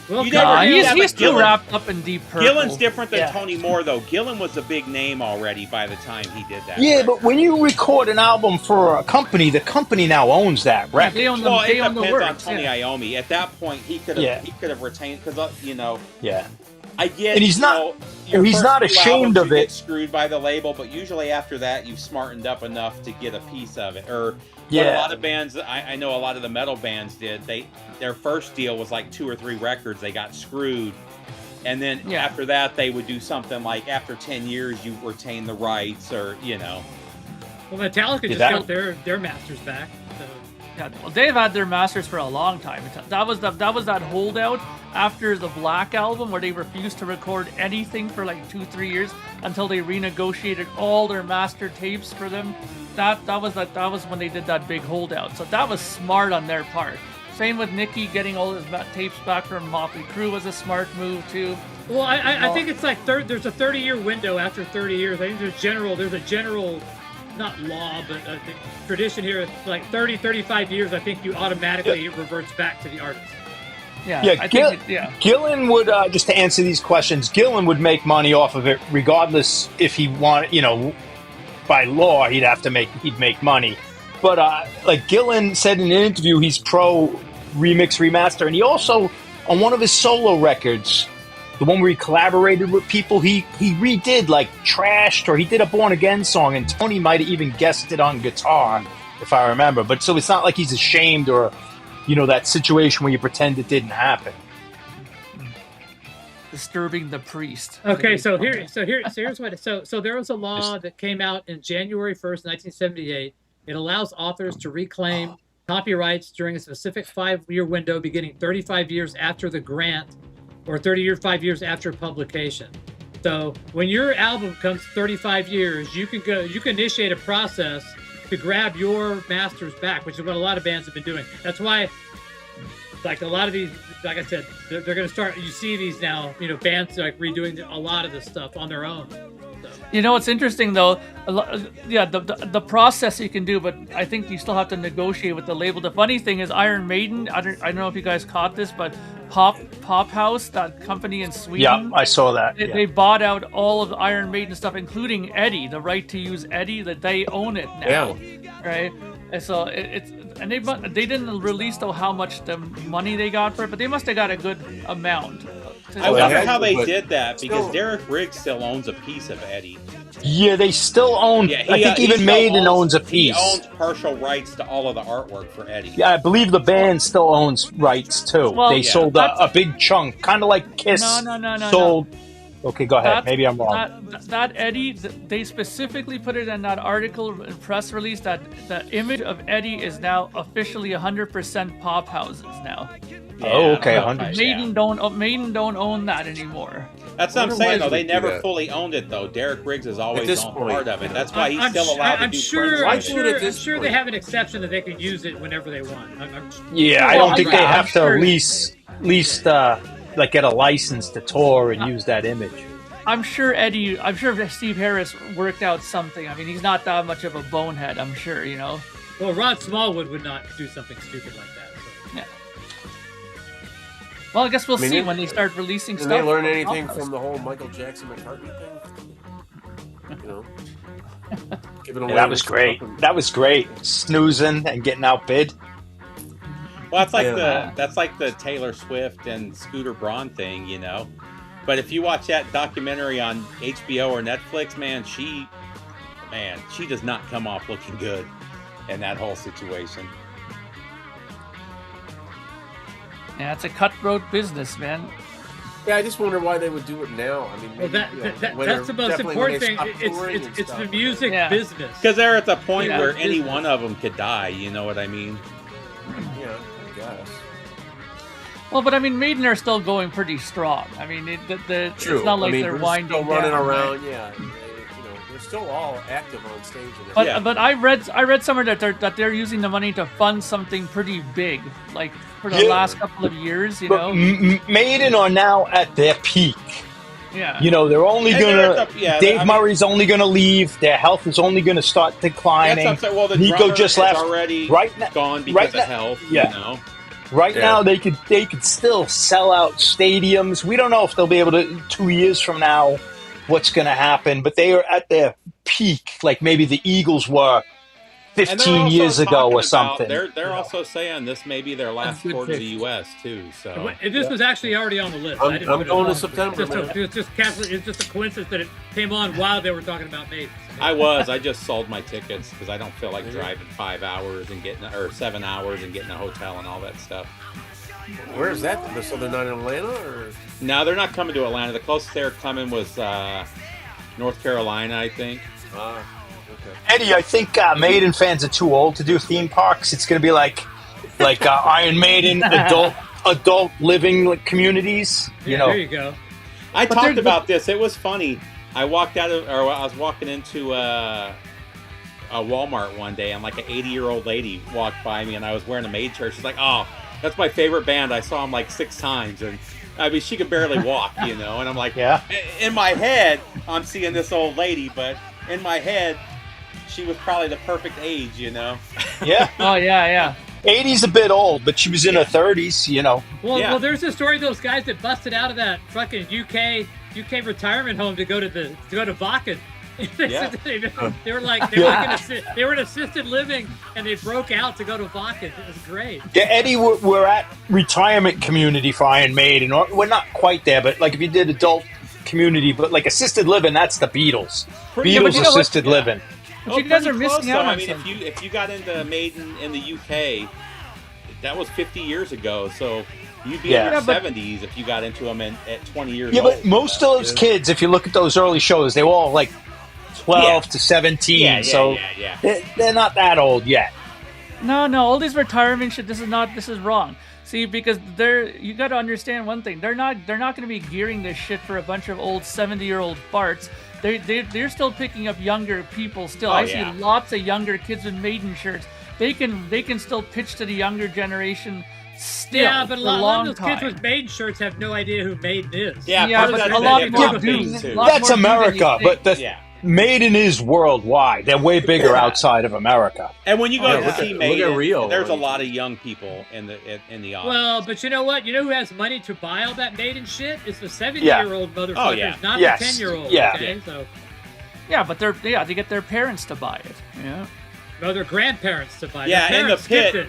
Well, he's too wrapped up in Deep Purple. Gillan's different than Tony Moore, though. Gillan was a big name already by the time he did that. Yeah, but when you record an album for a company, the company now owns that record. They own it own depends the works, on Tony Iommi. At that point, he could have retained because Yeah. I get, and he's not. He's not ashamed of it. Get screwed by the label, but usually after that, you've smartened up enough to get a piece of it. Or what a lot of bands, I know a lot of the metal bands did. Their first deal was like 2 or 3 records. They got screwed, and then after that, they would do something like after 10 years, you retain the rights, or Well, Metallica just got their masters back. So. Yeah, well, they've had their masters for a long time. That was that holdout after the Black album where they refused to record anything for like 2-3 years until they renegotiated all their master tapes for them. That was when they did that big holdout. So that was smart on their part. Same with Nicky getting all his tapes back from Motley Crue was a smart move too. Well, I think it's like there's a 30-year window after 30 years. I think there's a general not law, but tradition here. Like 35 years, I think you automatically it reverts back to the artist. Yeah, Gillen would, just to answer these questions, Gillen would make money off of it regardless if he wanted, by law, he'd make money. But like Gillen said in an interview, he's pro remix remaster, and he also, on one of his solo records, the one where he collaborated with people, he redid like Trashed, or he did a Born Again song, and Tony might have even guessed it on guitar, if I remember. But so it's not like he's ashamed or, that situation where you pretend it didn't happen. Disturbing the priest. Okay, so here's what. So there was a law that came out in January 1st, 1978. It allows authors to reclaim copyrights during a specific 5-year window beginning 35 years after the grant or 5 years after publication. So when your album comes 35 years, you can initiate a process to grab your masters back, which is what a lot of bands have been doing. That's why, like a lot of these, like I said, they're going to start, you see these now, bands like redoing a lot of this stuff on their own. So. It's interesting though. The process you can do, but I think you still have to negotiate with the label. The funny thing is, Iron Maiden. I don't know if you guys caught this, but Pop House, that company in Sweden. Yeah, I saw that. They bought out all of the Iron Maiden stuff, including Eddie, the right to use Eddie. That they own it now, right? And so they didn't release though how much the money they got for it, but they must have got a good amount. I wonder how they did that, because Derek Riggs still owns a piece of Eddie. Yeah, they still own. I think even Maiden owns a piece. He owns partial rights to all of the artwork for Eddie. Yeah, I believe the band still owns rights too. Well, they sold a big chunk, kind of like Kiss. No. Sold. Okay, go ahead. Maybe I'm wrong. That Eddie, they specifically put it in that article and press release that the image of Eddie is now officially 100% Pop Houses now. Yeah, oh, okay, 100%. Maiden don't own that anymore. That's what I'm saying, though. They never fully owned it, though. Derek Riggs has always owned part of it. That's why he's still allowed to do I'm sure they have an exception that they can use it whenever they want. I don't think they have to at least like get a license to tour and use that image. I'm sure Steve Harris worked out something. I mean, he's not that much of a bonehead, I'm sure, Well, Rod Smallwood would not do something stupid like that. So. Yeah. Well, I guess we'll see when they start releasing stuff. Did they learn anything from the whole Michael Jackson McCartney thing? Giving away that was great. That was great. Snoozing and getting outbid. Well, that's like the Taylor Swift and Scooter Braun thing, But if you watch that documentary on HBO or Netflix, she does not come off looking good in that whole situation. Yeah, it's a cutthroat business, man. Yeah, I just wonder why they would do it now. I mean, that's the most important thing. It's the music business. Because they're at the point where any one of them could die. You know what I mean? Yeah, I guess. Well, but I mean, Maiden are still going pretty strong. I mean, it's not like they're winding still running down, around. Right? Yeah, they're still all active on stage. But I read somewhere that they're using the money to fund something pretty big, like for the last couple of years. Maiden are now at their peak. Yeah. They're only gonna. Dave Murray's only gonna leave. Their health is only gonna start declining. Well, the Nico just left. Already gone because of health. Yeah. Right now, they could still sell out stadiums. We don't know if they'll be able to 2 years from now. What's going to happen? But they are at their peak, like maybe the Eagles were 15 years ago or something. They're also saying this may be their last tour to the U.S. too. So this was actually already on the list. I'm going to September. It's just a coincidence that it came on while they were talking about Maiden. I just sold my tickets because I don't feel like driving 5 hours and 7 hours and getting a hotel and all that stuff. Where is that? So they're not in Atlanta, or? No, they're not coming to Atlanta. The closest they were coming was North Carolina, I think. Eddie, I think Maiden fans are too old to do theme parks. It's going to be like Iron Maiden adult living communities. You know, there you go. I talked about this. It was funny. I walked I was walking into a Walmart one day, and like an 80-year-old lady walked by me, and I was wearing a Maiden shirt. She's like, "Oh, that's my favorite band. I saw them like 6 times," and I mean, she could barely walk, you know. And I'm like, yeah. In my head, I'm seeing this old lady, but in my head, she was probably the perfect age, you know. Yeah. Oh yeah. 80's a bit old, but she was in her 30s, you know. Well, there's a story of those guys that busted out of that fucking UK retirement home to go to Wacken. They were in assisted living, and they broke out to go to Wacken. It was great. Yeah, Eddie, we're at retirement community for Iron Maiden. We're not quite there, but like if you did adult community, but like assisted living, that's the Beatles. Beatles assisted living. But you guys are missing out on I mean, if you got into Maiden in the UK, that was 50 years ago, so you'd be in your 70s if you got into them at 20 years old. Yeah, but most of those kids, if you look at those early shows, they were all like 12 to 17, so they're not that old yet. No, all these retirement shit. This is wrong. See, because you got to understand one thing. They're not going to be gearing this shit for a bunch of old 70-year-old farts. They're still picking up younger people. Still, I see lots of younger kids with Maiden shirts. They can still pitch to the younger generation. Still, yeah, but a lot of those kids with Maiden shirts have no idea who Maiden is. Yeah, but a lot more do. That's America, but Maiden is worldwide. They're way bigger outside of America. And when you go to see Maiden, there's a lot of young people in the audience. Well, but you know what? You know who has money to buy all that Maiden shit? It's the 70-year-old motherfuckers, not the 10-year-old. Okay, so. Yeah, but they get their parents to buy it. Yeah. No, their grandparents to buy it. Yeah, in the pit.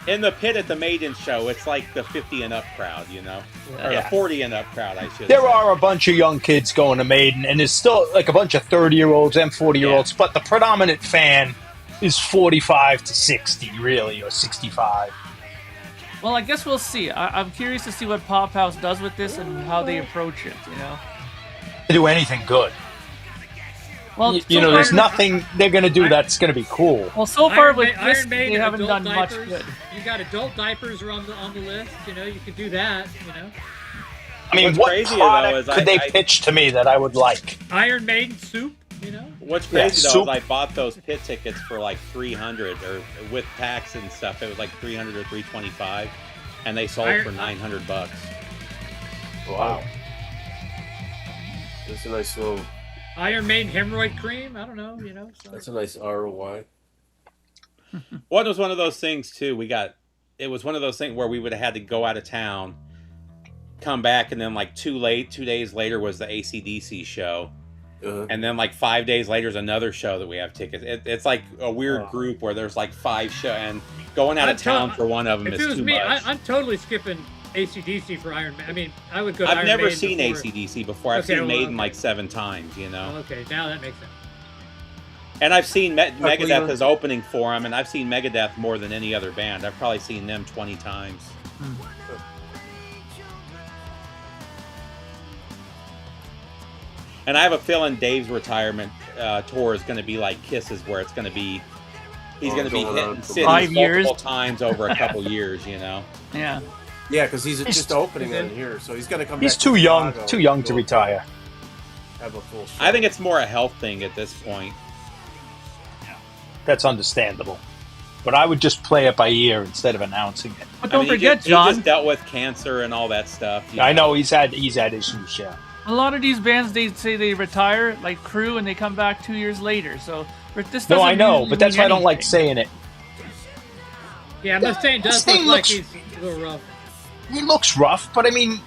In the pit at the Maiden show, it's like the 50 and up crowd, you know? Or the 40 and up crowd, I should say. There are a bunch of young kids going to Maiden, and there's still like a bunch of 30-year-olds and 40-year-olds, but the predominant fan is 45 to 60, really, or 65. Well, I guess we'll see. I'm curious to see what Pop House does with this and how they approach it, you know? They do anything good. Well, there's nothing they're going to do that's going to be cool. Well, so far with Iron this, Maiden, they haven't done diapers. much good. You got adult diapers are on the list. You know, you could do that. You know. I mean, what product could they pitch to me that I would like? Iron Maiden soup. You know. What's crazy though is I bought those pit tickets for like $300, or with tax and stuff, it was like $300 or $325, and they sold for $900. Wow. That's a nice little. Iron Maiden hemorrhoid cream. I don't know. You know. So. That's a nice ROI. What was one of those things too? It was one of those things where we would have had to go out of town, come back, and then like 2 days later was the AC/DC show. And then like 5 days later is another show that we have tickets. It's like a weird group where there's like 5 shows, and going out of town for one of them is too much. I'm totally skipping AC/DC for Iron Maiden. I mean, I would go to I've Iron never Maiden seen before. AC/DC before. I've seen Maiden like 7 times, you know. Okay, now that makes sense. And I've seen Megadeth as opening for them, and I've seen Megadeth more than any other band. I've probably seen them 20 times. And I have a feeling Dave's retirement tour is going to be like Kiss's, where it's going to be he's going to be hitting cities multiple times over a couple years, you know. Yeah. Yeah, because he's just opening on here, so he's going to come back. He's too young to retire. Have a full show. I think it's more a health thing at this point. That's understandable. But I would just play it by ear instead of announcing it. But don't forget, John. He just dealt with cancer and all that stuff. I know he's had issues, yeah. A lot of these bands, they say they retire, like Crew, and they come back 2 years later. So this doesn't. No, I know, really but that's why I don't like anything. saying it. Yeah, Mustaine does look like he's a little rough. He looks rough, but I mean,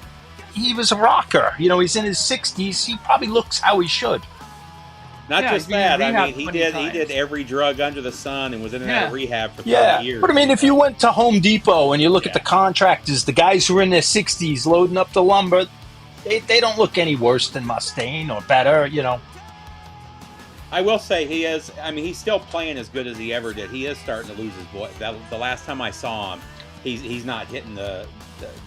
he was a rocker. You know, he's in his 60s. He probably looks how he should. Not just that. I mean, he did every drug under the sun and was in and out of rehab for 30 years. But I mean, if you went to Home Depot and you look at the contractors, the guys who are in their 60s loading up the lumber, they don't look any worse than Mustaine or better, you know. I will say he is. I mean, he's still playing as good as he ever did. He is starting to lose his voice. The last time I saw him, he's not hitting the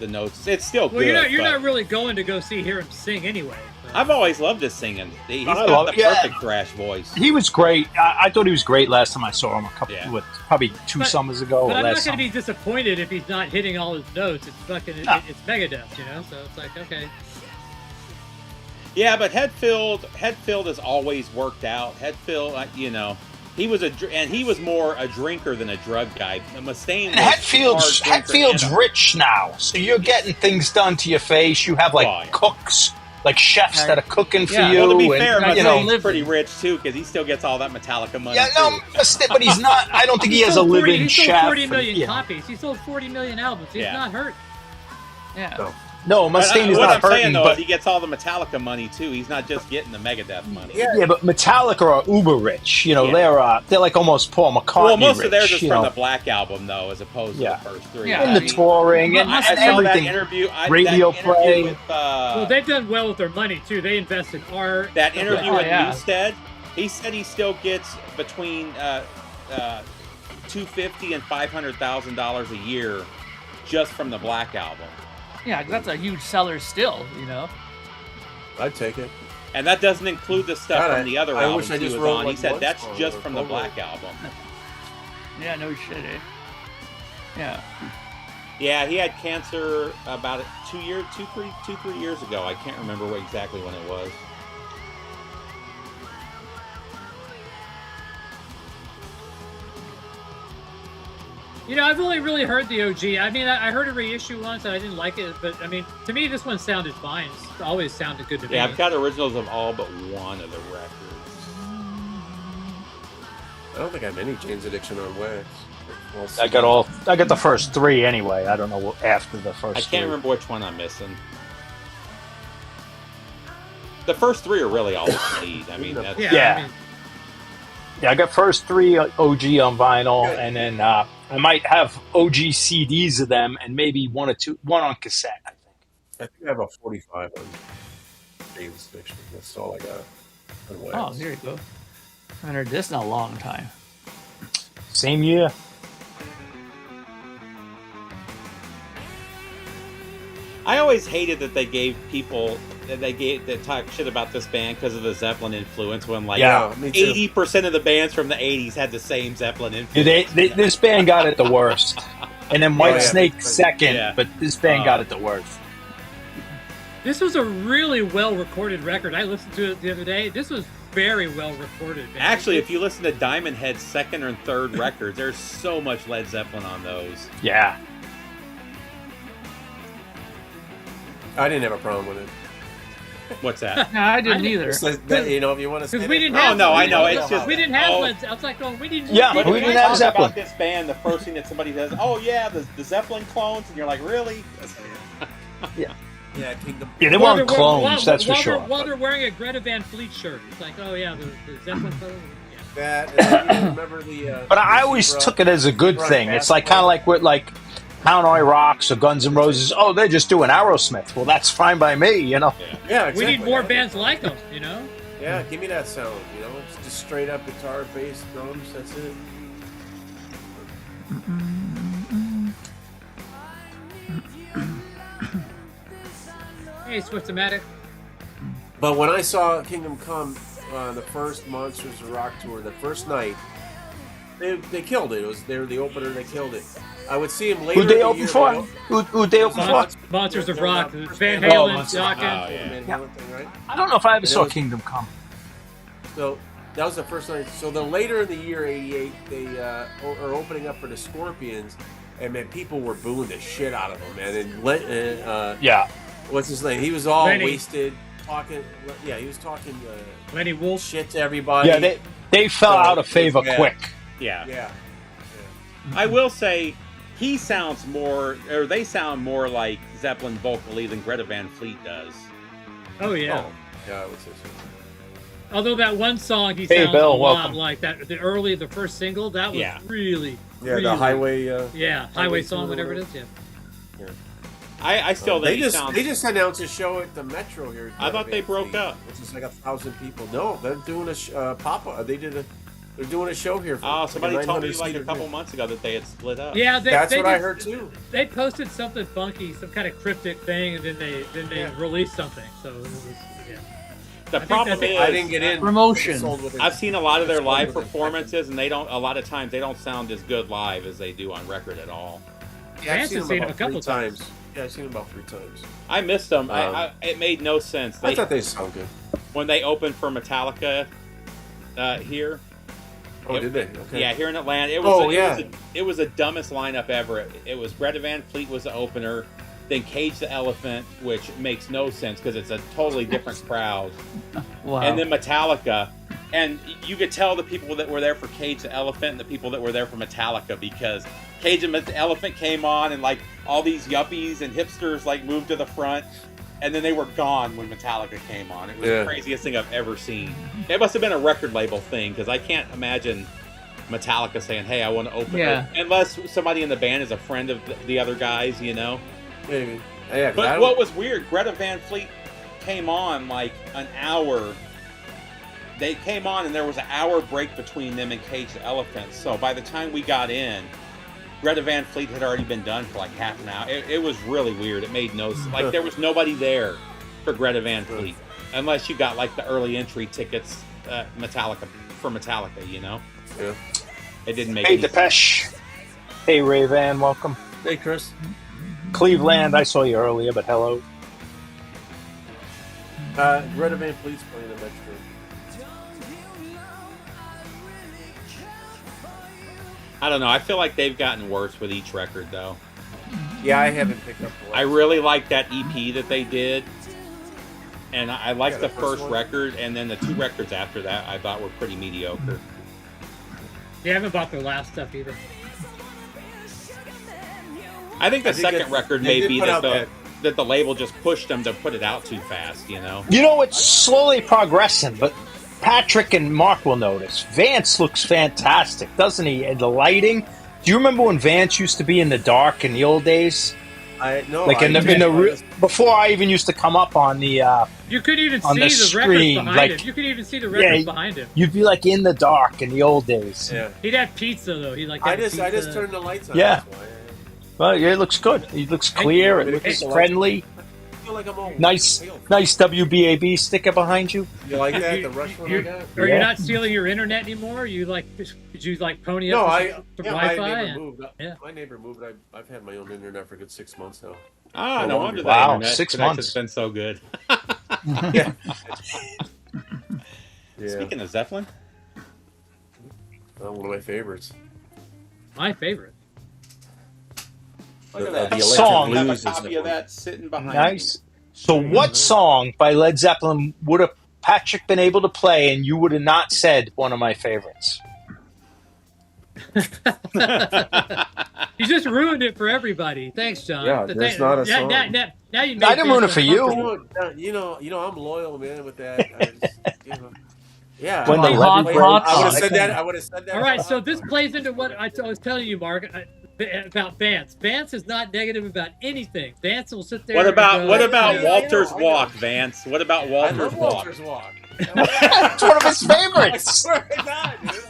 notes. It's still good. You're not really going to go hear him sing anyway. So. I've always loved his singing. He's I got love the it. Yeah. perfect thrash voice. He was great. I thought he was great last time I saw him. Yeah. Probably two summers ago. But or I'm not last going to summer. be disappointed if he's not hitting all his notes. It's fucking, No. it's Megadeth, you know. So it's like, okay. Yeah, but Hetfield has always worked out. Hetfield, you know, he was more a drinker than a drug guy. Mustaine. And Hetfield's rich now, so you're getting things done to your face. You have like cooks, like chefs that are cooking for you. Well, to be fair, and, you know, Mustaine's pretty rich too because he still gets all that Metallica money. yeah, no, too. but he's not. I don't think he has a living He sold chef. 40 million and, copies. He sold 40 million albums. He's not hurt. Yeah. No, Mustaine is what not I'm saying hurting, though but is he gets all the Metallica money too. He's not just getting the Megadeth money. yeah, but Metallica are uber rich. You know, they're like almost Paul McCartney. Well, most rich, of theirs is you from know. the Black Album though, as opposed to the first three. Yeah, and the touring and I saw everything. that interview. Radio that interview play. With, Well, they've done well with their money too. They invest in art. that interview with yeah. Newstead, he said he still gets between $250,000 and $500,000 a year just from the Black Album, Yeah, 'cause that's a huge seller still, you know. I'd take it. and that doesn't include the stuff God, from the other I albums wish I he just was wrote, on. like, He said one that's song just or from the totally. Black Album. Yeah, no shit, eh? Yeah. Yeah, he had cancer about 3 years ago. I can't remember exactly when it was. You know, I've only really heard the OG. I mean, I heard a reissue once and I didn't like it, but I mean, to me, this one sounded fine. It's always sounded good to me. Yeah, I've got originals of all but one of the records. I don't think I have any Jane's Addiction on wax. I got the first three anyway. I don't know what after the first. I can't remember which one I'm missing. The first three are really all that you need. I mean, that's, Yeah. I mean, Yeah, I got first three OG on vinyl, and then I might have OG CDs of them, and maybe one on cassette. I think. I think I have a 45 on Jane's Addiction. That's all I got on wax. Oh, here you go. I haven't heard this in a long time. Same year. I always hated that they gave people that talk shit about this band because of the Zeppelin influence. When like Yeah, me too. 80% of the bands from the 80s had the same Zeppelin influence. This band got it the worst, and then White yeah. Snake second, Yeah. but this band got it the worst. this was a really well-recorded record. I listened to it the other day. This was very well-recorded, man. Actually, if you listen to Diamond Head's second and third records, there's so much Led Zeppelin on those. Yeah. I didn't have a problem with it. What's that? No, I didn't either. It's like that, you know, if you want to Because spin we it- didn't Oh, have. no, I know, we- it's just- we didn't have. oh. Led, I was like, going, we didn't. Yeah, we we didn't didn't have have Zeppelin. About this band, the first thing that somebody says, "Oh yeah, the Zeppelin clones," and you're like, "Really?" Yeah, Kingdom. Yeah, they While weren't they're- clones, while- that's for while sure. While they're wearing a Greta Van Fleet shirt, it's like, oh yeah, the Zeppelin clothes. Yeah. That, and then you remember the. But I always took it as a good Right, thing. It's like kind of like with like Paranoid Rocks or Guns N' Roses. Oh, they're just doing Aerosmith. Well, that's fine by me, you know. Yeah, exactly. We need more bands like them, you know. Yeah, give me that sound. You know, it's just straight up guitar, bass, drums. That's it. Hey, Swift-O-Matic. But when I saw Kingdom Come on the first Monsters of Rock tour, the first night, they killed it. They were the opener. They killed it. I would see them later. Who'd they in the open year, for? they- Who'd they open for? Monsters of they're Rock, not- Van Oh, Halen, Monsters- Dokken. Oh, yeah. Van Halen thing, right? I don't know if I ever It saw was- Kingdom Come. So that was the first night. So the later in the year '88, they are opening up for the Scorpions, and man, people were booing the shit out of them, man. And Yeah. what's his name? He was all Lenny. wasted, talking. Yeah, he was talking Lenny Wolf. shit to everybody. Yeah, they fell So, out of favor yeah. quick. Yeah. Yeah. I will say he sounds more, or they sound more like Zeppelin vocally than Greta Van Fleet does. Oh yeah. Oh, yeah, I would say so. Although that one song he Hey, sounds Bill, a lot welcome. like that. The first single that was Yeah. really. Yeah, really, the highway. Yeah, highway song, whatever it is. Yeah. I still They think he just sounds. they just announced a show at the Metro here. I thought they broke up. Which is like 1,000 people. No, they're doing a pop-up. They're doing a show here. For Oh, somebody told me 900 like a seater couple here. months ago that they had split up. Yeah, That's they what I did- heard too. They posted something funky, some kind of cryptic thing, and then they Yeah. released something. So it was, yeah. The problem is, I didn't get in. Promotion. I've seen a lot of their live performances, and a lot of times they don't sound as good live as they do on record at all. Yeah, I've Vance has seen them him a about couple 3 times. Yeah, I've seen them about 3 times. I missed them. It made no sense. I thought they sound good. When they opened for Metallica here. Oh, did they? Okay. Yeah, here in Atlanta. It was the dumbest lineup ever. It was Greta Van Fleet was the opener, then Cage the Elephant, which makes no sense because it's a totally different crowd. Wow. And then Metallica. And you could tell the people that were there for Cage the Elephant and the people that were there for Metallica, because Cage and the Elephant came on and like all these yuppies and hipsters like moved to the front, and then they were gone when Metallica came on. It was the craziest thing I've ever seen. It must have been a record label thing, because I can't imagine Metallica saying, "Hey, I want to open," unless somebody in the band is a friend of the other guys, you know. Maybe. Yeah, but what was weird, Greta Van Fleet came on like an hour. They came on and there was an hour break between them and Cage the Elephant. So by the time we got in, Greta Van Fleet had already been done for like half an hour. It was really weird. It made no sense. Like there was nobody there for Greta Van Fleet, unless you got like the early entry tickets, Metallica, you know? Yeah. It didn't make Hey, any sense. Depeche. Hey, Ray Van, welcome. Hey, Chris. Cleveland, I saw you earlier, but hello. Greta Van Fleet's playing them extra. I don't know. I feel like they've gotten worse with each record, though. Yeah, I haven't picked up the I really like that EP that they did. And I liked the first record, and then the 2 records after that I thought were pretty mediocre. They haven't bought their last stuff either. I think the second record may be that the label just pushed them to put it out too fast, you know? You know, it's slowly progressing, but Patrick and Mark will notice. Vance looks fantastic, doesn't he? And the lighting. Do you remember when Vance used to be in the dark in the old days? Before I even used to come up on the you couldn't even on see the the screen, records behind him. You could even see the records behind him. You'd be like in the dark in the old days. Yeah. He'd have pizza though. He like I just turned the lights on. Yeah. Well, it looks good. It looks clear. It looks friendly. I feel like I'm all Nice WBAB sticker behind you. You like that? The rush one I got? Are you not stealing your internet anymore? You like did you like pony up for Wi-Fi? My neighbor moved. My neighbor moved. I've had my own internet for a good 6 months now. Ah, no wonder that Wow, internet 6 months has been so good. Yeah. Speaking of Zeppelin, one of my favorites. My favorite. Look at that song. I have a copy of that sitting behind Nice. So, what song by Led Zeppelin would have Patrick been able to play, and you would have not said one of my favorites? You just ruined it for everybody. Thanks, John. Yeah, there's not a song. Now you I didn't ruin it for you. You know, I'm loyal, man. With that, yeah. When I hot would have said that. All right, so this plays into what I was telling you, Mark, about Vance. Vance is not negative about anything. Vance will sit there. What about Walter's Walk, Vance? What about Walter's Walk? Walter's Walk. It's one of his favorites. I swear to God, dude.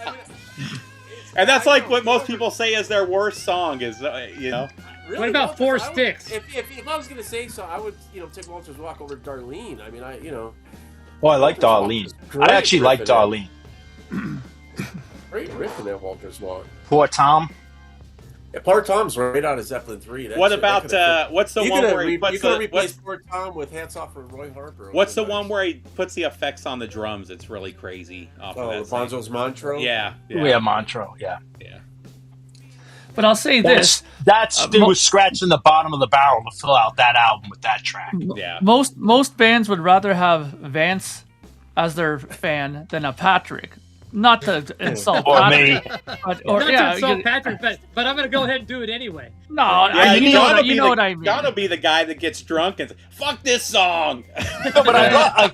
And that's like what most people say is their worst song is, you know. Really, what about Four Sticks? If I was gonna say so, I would, take Walter's Walk over Darlene. I mean, Well, I like Darlene. I actually like Darlene. Great riff in that Walter's Walk. Poor Tom. Yeah, Poor Tom's right out of Zeppelin 3. What about what's the one where he puts you could replace Poor Tom with Hats Off for Roy Harper? What's the one where he puts the effects on the drums? It's really crazy. Bonzo's Montreux. Yeah, Montreux. Yeah. But I'll say this: they was scratching the bottom of the barrel to fill out that album with that track. Yeah. Most bands would rather have Vance as their fan than a Patrick. Not to insult Patrick. To insult Patrick, but I'm going to go ahead and do it anyway. No, you know what I mean. Gotta be the guy that gets drunk and fuck this song. No, but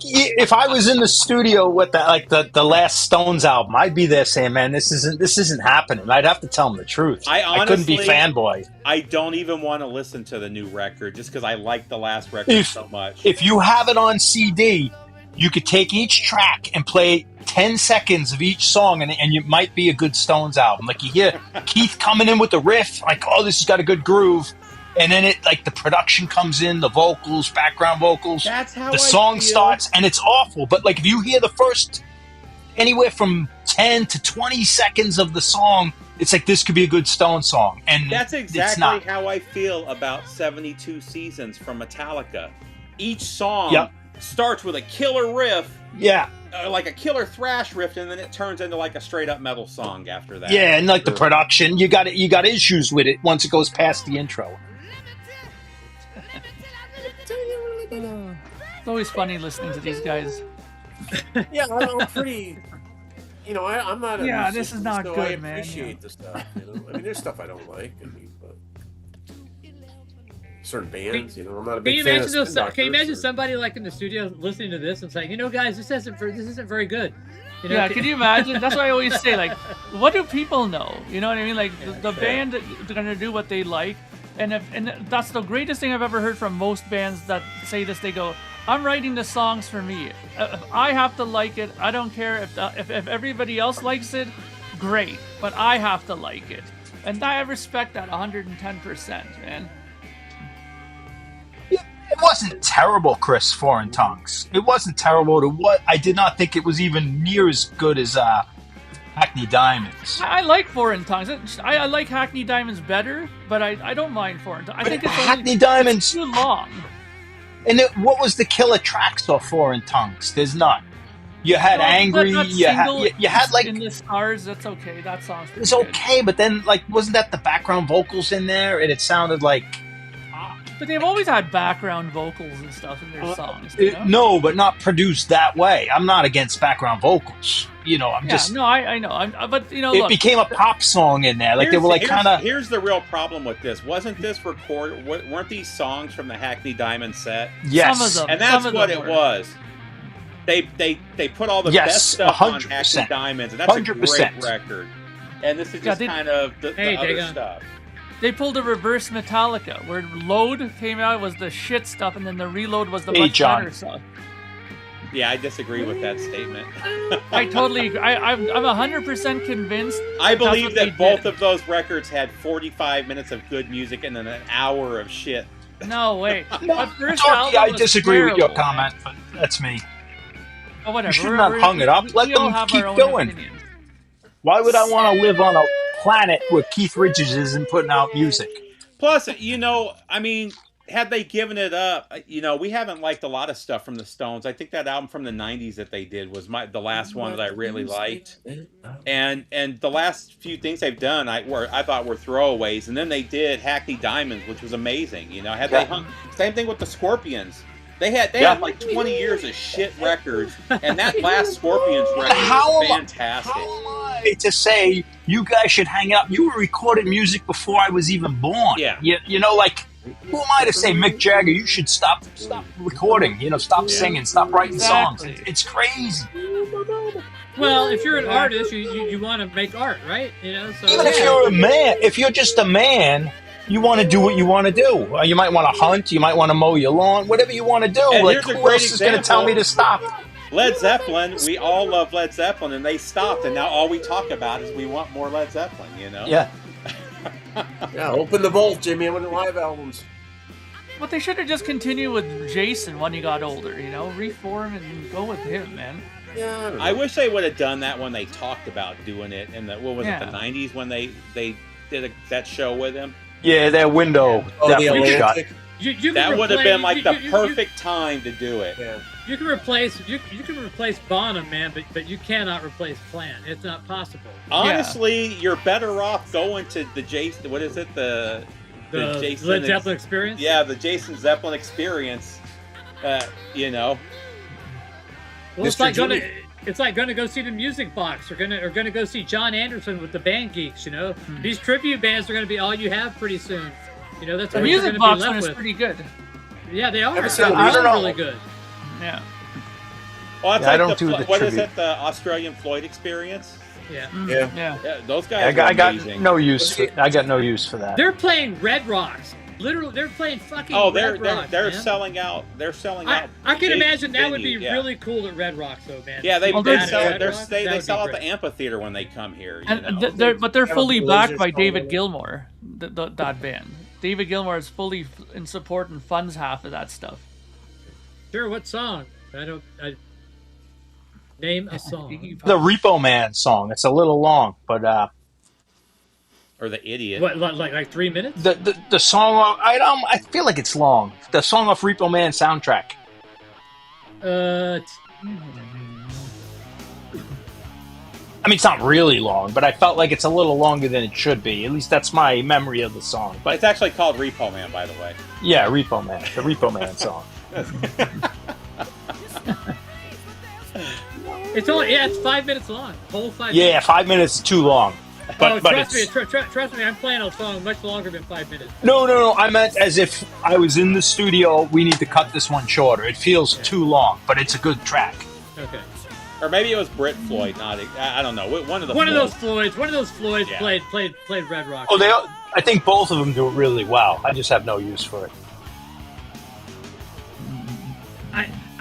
if I was in the studio with the last Stones album, I'd be there saying, "Man, this isn't happening." I'd have to tell them the truth. I couldn't be fanboy. I don't even want to listen to the new record just because I like the last record so much. If you have it on CD, you could take each track and play 10 seconds of each song, and it might be a good Stones album. Like you hear Keith coming in with the riff, like, oh, this has got a good groove. and then it like the production comes in, the vocals, background vocals. That's how the I song feel. starts, and it's awful. But like if you hear the first anywhere from 10 to 20 seconds of the song, it's like this could be a good Stone song, and That's it's exactly not. how I feel about 72 Seasons from Metallica. Each song Yep. starts with a killer riff, Yeah, like a killer thrash riff, and then it turns into like a straight up metal song after that. yeah, and like the production, you got issues with it once it goes past the intro. It's always funny listening to these guys. Yeah, I'm pretty. You know, I'm not. A Yeah, musician, this is not so good, I man. appreciate the stuff. You know, I mean, there's stuff I don't like. I mean, but certain bands, you know, I'm not a Can big you fan imagine of Spin can you imagine Doctors or- somebody like in the studio listening to this and saying, you know, guys, this isn't very good. You know, Yeah, can you imagine? That's what I always say. Like, what do people know? You know what I mean? Like, the band, they're gonna do what they like, and that's the greatest thing I've ever heard from most bands that say this. They go, "I'm writing the songs for me. If I have to like it. I don't care if everybody else likes it. Great, but I have to like it." And I respect that 110%, man. It wasn't terrible, Chris. Foreign Tongues. It wasn't terrible to what I did not think it was even near as good as Hackney Diamonds. I like Foreign Tongues. I like Hackney Diamonds better, but I don't mind Foreign Tongues. I think it's Hackney only, Diamonds. it's too long. And what was the killer tracks off Foreign Tongues? There's none. You had No, Angry. that You single, had like In the Stars. That's okay. That song's pretty it's good. okay, but then like wasn't that the background vocals in there? And it sounded like But they've always had background vocals and stuff in their songs. You know? no, but not produced that way. I'm not against background vocals. You know, I'm Yeah, just. no, I know. But you know, It look, became a pop song in there. Like they were like kind of. Here's the real problem with this. Wasn't this recorded? Weren't these songs from the Hackney Diamond set? Yes. some of them. And that's some of what them it were. was. They put all the Yes, best stuff on 100%. Hackney Diamonds, and that's a 100%. great record. And this is Yeah, just they- kind of the Hey, other Dagon. stuff. They pulled a reverse Metallica, where Load came out was the shit stuff, and then the Reload was the Hey, much John. better stuff. Yeah, I disagree with that statement. I totally agree. I'm 100% convinced. I that's believe what they that both did. of those records had 45 minutes of good music and then an hour of shit. No way. But first Dorothy, album I was disagree with your terrible, comment, but that's me. man. But whatever. You should not have hung it up. Let we all them have keep our own going. opinions. Why would I want to live on a planet where Keith Richards isn't putting out music? Plus, you know, I mean, had they given it up, you know, we haven't liked a lot of stuff from the Stones. I think that album from the 90s that they did was the last one that I really liked. And the last few things they've done I thought were throwaways. And then they did Hackney Diamonds, which was amazing. You know, same thing with the Scorpions. They had like 20 years of shit records, and that last Scorpions record was fantastic. How am I to say you guys should hang out? You were recording music before I was even born. Yeah. You know, like, who am I to say, Mick Jagger, you should stop recording, you know, stop singing, stop writing songs. Exactly. It's crazy. Well, if you're an artist, you want to make art, right? You know, so Even if you're a man, if you're just a man, you want to do what you want to do. You might want to hunt, you might want to mow your lawn, whatever you want to do. And Like, here's a who great else is going to tell me to stop? Led Zeppelin, we all love Led Zeppelin, and they stopped, and now all we talk about is we want more Led Zeppelin, you know? Yeah. Yeah, open the vault, Jimmy, with the live albums. But they should have just continued with Jason when he got older, you know? Reform and go with him, man. Yeah, I don't know. I wish they would have done that when they talked about doing it in the, what was it, Yeah. the 90s when they did that show with him? Yeah, their window Oh, the definitely shut. Atlantic. you can That would have replace- been like you- the you- you- perfect time to do it. Yeah. You can replace you can replace Bonham, man, but you cannot replace Plant. It's not possible. Honestly, you're better off going to the Jason, what is it, the Jason Led Zeppelin experience. Yeah, the Jason Zeppelin experience, you know. Well, it's Mr. like Jimmy. going to go see the Music Box, or gonna go see John Anderson with the Band Geeks. You know, these tribute bands are gonna be all you have pretty soon. You know, that's The what you're Music gonna Box be one left is with. pretty good. Yeah, they are. Ever since- They're I don't know. really good. Yeah. Well, it's Yeah, I like don't do the what is tribute. it, the Australian Floyd experience? Yeah, Yeah. Yeah. Yeah, those guys I are got amazing. no use. I got no use for that. they're playing Red Rocks. Literally, they're playing fucking. Oh, Red Rocks, they're man. selling out. They're selling I out. can big imagine that would be venues, yeah. really cool at Red Rocks, though, man. Yeah, they Well, they they're- sell Red they Rocks, that would sell be out the great. amphitheater when they come here. You And know? but they're fully Have a backed by Blazers David song. Gilmour, that band. David Gilmour is fully in support and funds half of that stuff. Sure, what song? Name a song. The Repo Man song. It's a little long, but Or the idiot. What, like 3 minutes? the song I feel like it's long. The song off Repo Man soundtrack. I mean, it's not really long, but I felt like it's a little longer than it should be. At least that's my memory of the song. But It's actually called Repo Man, by the way. yeah, Repo Man, the Repo Man song. It's 5 minutes long. Whole 5 Yeah, minutes. 5 minutes is too long. But trust it's, me, trust me, I'm playing a song much longer than 5 minutes. No. I meant as if I was in the studio. We need to cut this one shorter. It feels too long, but it's a good track. Okay. Or maybe it was Brit Floyd, not I don't know. One of the One of those Floyds Yeah. played Red Rock. Oh, I think both of them do it really well. I just have no use for it.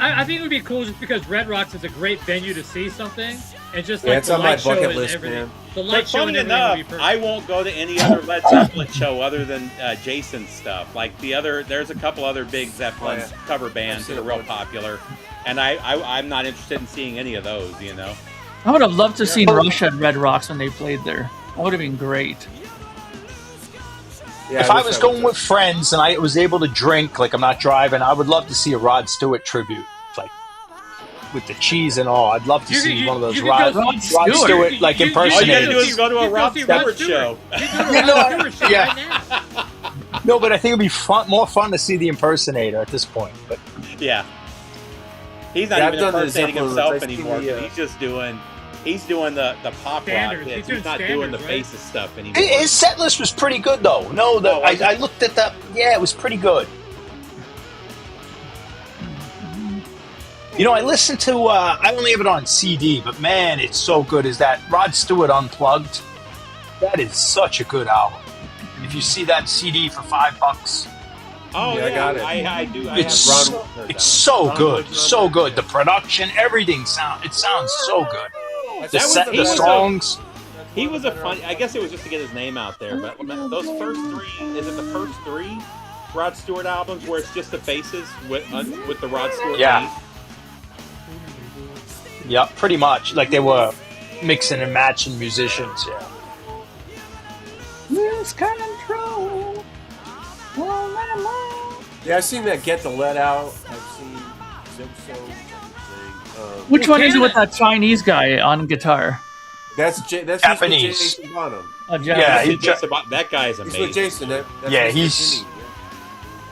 I think it would be cool just because Red Rocks is a great venue to see something, and just Yeah, like it's the on my light show bucket and list, everything. man. The light But show funny and everything would enough, be perfect. I won't go to any other Led Zeppelin show other than Jason's stuff. Like there's a couple other big Zeppelin cover bands that are real popular, and I'm not interested in seeing any of those. You know. I would have loved to see Russia at Red Rocks when they played there. That would have been great. Yeah, If I wish was would going too. with friends and I was able to drink, like I'm not driving, I would love to see a Rod Stewart tribute, like with the cheese and all. I'd love to see one of those you Rod could Stewart like you- you- All you gotta impersonators. do is go to a Rod Stewart show. You go to a Rod Stewart show Yeah. right now. No, but I think it'd be more fun to see the impersonator at this point. But Yeah. He's not Yeah, I've even done the impersonating Zeppelin himself ones. I've seen anymore. the, He's just doing the pop rock Standards. hits. He's doing He's not doing standards, the right? faces stuff anymore. his set list was pretty good, though. No, Oh, was it? I looked at that. Yeah, it was pretty good. You know, I listened to. I only have it on CD, but man, it's so good. Is that Rod Stewart Unplugged? That is such a good album. If you see that CD for $5, Oh Yeah, I got it. I do. it's Ron- it's so Ron good, Wood's on so there. good. The production, everything sounds so good. The That was- set, he the was a- songs. He was a fun. I guess it was just to get his name out there. But those first three, is it the first three Rod Stewart albums where it's just the faces with the Rod Stewart Yeah. name? Yeah, pretty much. Like they were mixing and matching musicians. Yeah. Lose control. Yeah, I've seen that Get the Lead Out. I've seen Zipso. Which one is it Canada- with that Chinese guy on guitar? That's Japanese. Jason Bonham. Yeah, He's just about, that guy's He's amazing. with Jason. That's Yeah, Mr. he's- Jimmy.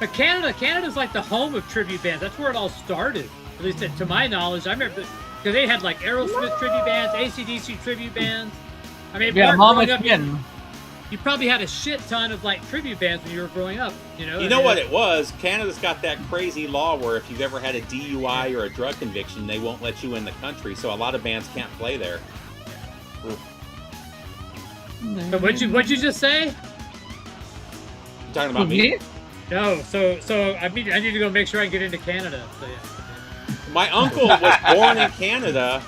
But Canada's like the home of tribute bands. That's where it all started. At least to my knowledge, I remember because they had like Aerosmith tribute bands, AC/DC tribute bands. I mean, Yeah, Mark, Mama growing up, Kin. you probably had a shit ton of like tribute bands when you were growing up. You know. You know what it was? Canada's got that crazy law where if you've ever had a DUI or a drug conviction, they won't let you in the country. So a lot of bands can't play there. So what'd you just say? You talking about me? No. So I need to go make sure I can get into Canada. So yeah. My uncle was born in Canada,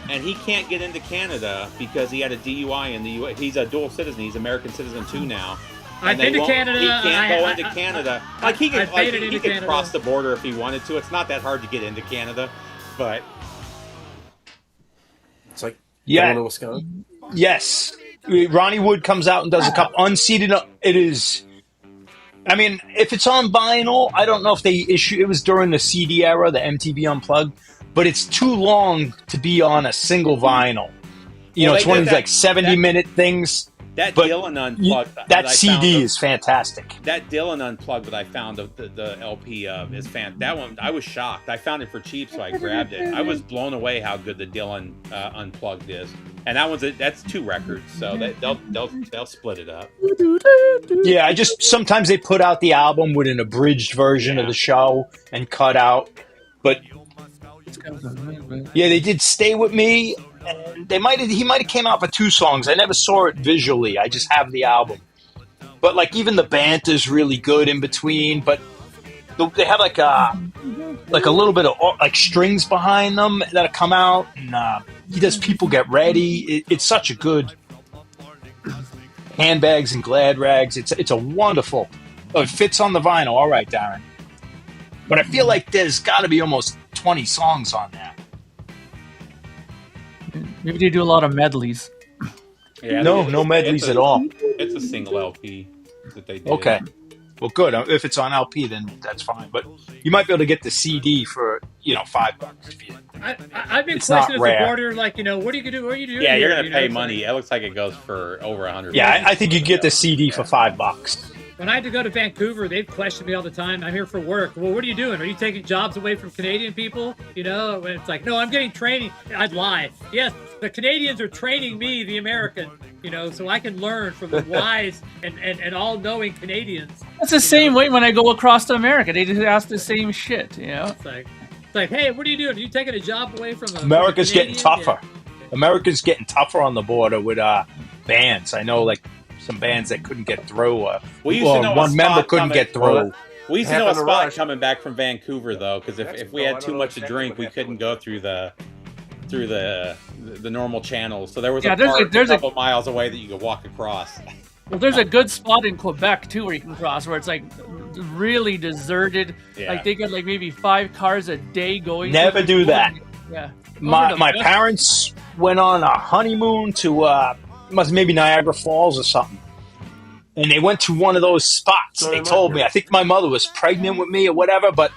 and he can't get into Canada because he had a DUI in the U.S. He's a dual citizen. He's American citizen too now. I've And they been to won't- Canada. He can't go into Canada. Like he I've could, like, made it he into could Canada. cross the border if he wanted to. It's not that hard to get into Canada, but It's like Yeah. going to Wisconsin. Yes. Ronnie Wood comes out and does a couple unseated. It is. I mean, if it's on vinyl, I don't know if they issue. It was during the CD era, the MTV Unplugged, but it's too long to be on a single vinyl. You Well, know, it's they one did of these that- like 70-minute things. that But Dylan Unplugged. That CD is fantastic. That Dylan Unplugged that I found the LP of is That one, I was shocked. I found it for cheap, so I grabbed it. I was blown away how good the Dylan Unplugged is. And that's 2 records, so they'll split it up. Yeah, sometimes they put out the album with an abridged version of the show and cut out. But yeah, they did "Stay with Me," and he might have came out for 2 songs. I never saw it visually. I just have the album. But like even the banter's really good in between. But they have like a little bit of like strings behind them that come out, and he does "People Get Ready." It's such a good handbags and glad rags. It's a wonderful Oh, it fits on the vinyl. All right, Darren. But I feel like there's got to be almost 20 songs on there. Maybe they do a lot of medleys. Yeah, No medleys at all. It's a single LP that they did. Okay. Well, good. If it's on LP, then that's fine. But you might be able to get the CD for, $5. If you, I've been It's not questioning at the rare. border, like, what are you gonna do? What are you doing? Yeah, you're here? gonna pay It's money. like- It looks like it goes for over $100. yeah, I think you get the CD for $5. when I had to go to Vancouver, they'd question me all the time. I'm here for work. Well, what are you doing? Are you taking jobs away from Canadian people? When it's like, no, I'm getting training. I'd lie. Yes, the Canadians are training me, the American, so I can learn from the wise and all-knowing Canadians. That's the same way when I go across to America. They just ask the same shit, It's like, hey, what are you doing? Are you taking a job away from America's from a getting Canadian? tougher. America's getting tougher on the border with bands. I know, like, some bands that couldn't get through. We used to know a one member spot couldn't coming- get through. We used to know a Happened to spot Rush. coming back from Vancouver though, because if we had too much to drink, we couldn't go through the normal channels. So there was a park a couple miles away that you could walk across. Well, there's a good spot in Quebec too where you can cross, where it's like really deserted. Yeah. Like they get like maybe 5 cars a day going. Never to the do border. that. Yeah. My parents went on a honeymoon to maybe Niagara Falls or something, and they went to one of those spots. So They am I. told me, I think my mother was pregnant with me or whatever, but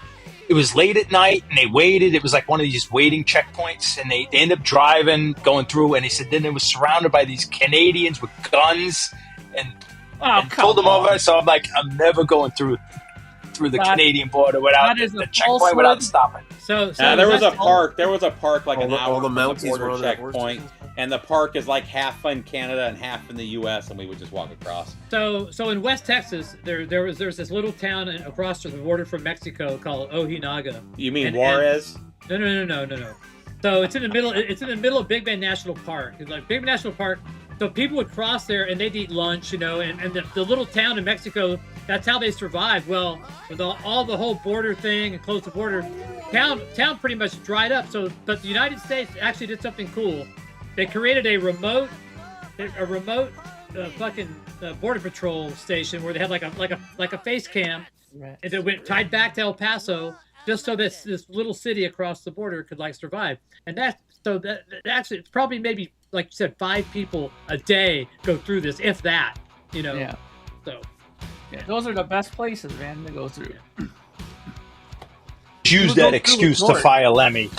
it was late at night and they waited. It was like one of these waiting checkpoints, and they ended up going through, and they said then they was surrounded by these Canadians with guns and pulled them over. So I'm like, I'm never going through the Canadian border without that is the a checkpoint falsehood. without stopping. So There was a park like an all hour the from the Mounties were border on their checkpoint, horses. and the park is like half in Canada and half in the U.S. and we would just walk across. So in West Texas, there's this little town across the border from Mexico called Ojinaga. You mean And- Juarez? No. So it's in the middle. It's in the middle of Big Bend National Park. It's like Big Bend National Park. So people would cross there and they'd eat lunch, and the little town in Mexico. That's how they survived. Well, with all the whole border thing and close the border, town pretty much dried up. So, but the United States actually did something cool. They created a remote border patrol station where they had like a face cam, and it went tied back to El Paso, just so this little city across the border could like survive. And that actually it's probably maybe like you said 5 people a day go through this, if that. Yeah. So. Yeah, those are the best places, man, to go through. Use We'll that go through excuse to George. fire Lemmy.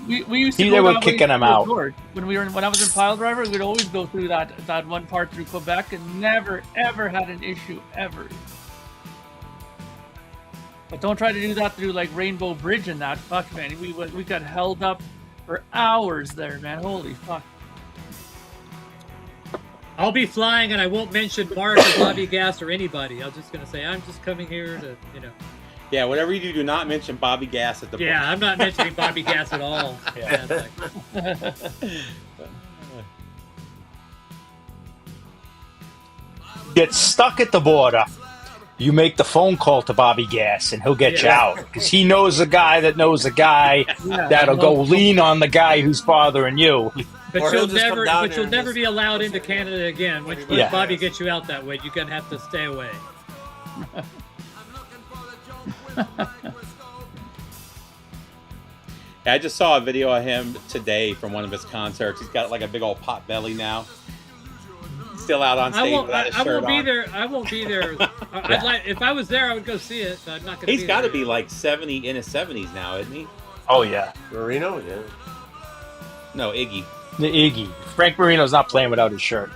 We used to See, go they were that way kicking him through out. George. When I was in pile driver, we'd always go through that one part through Quebec and never ever had an issue ever. But don't try to do that through like Rainbow Bridge and that. Fuck, man, we got held up for hours there, man. Holy fuck. I'll be flying, and I won't mention Mark or Bobby Gass or anybody. I'm just gonna say I'm just coming here to, Yeah, whatever you do not mention Bobby Gass at the Yeah, I'm not mentioning Bobby Gass at all. Yeah, it's like- Get stuck at the border. You make the phone call to Bobby Gass, and he'll get you out because he knows a guy that knows a guy that'll go lean on the guy who's bothering you. But Or he'll you'll just come never, down but here you'll and never just- be allowed into Canada again. Once Yeah. Bobby gets you out that way, you're gonna have to stay away. I just saw a video of him today from one of his concerts. He's got like a big old pot belly now. Still out on stage without his I shirt won't be on. there. I won't be there. I'd like, if I was there, I would go see it. But I'm not gonna. He's got to there. be like 70 in his 70s now, isn't he? Oh yeah, Marino, yeah. No, Iggy. the Iggy. Frank Marino's not playing without his shirt.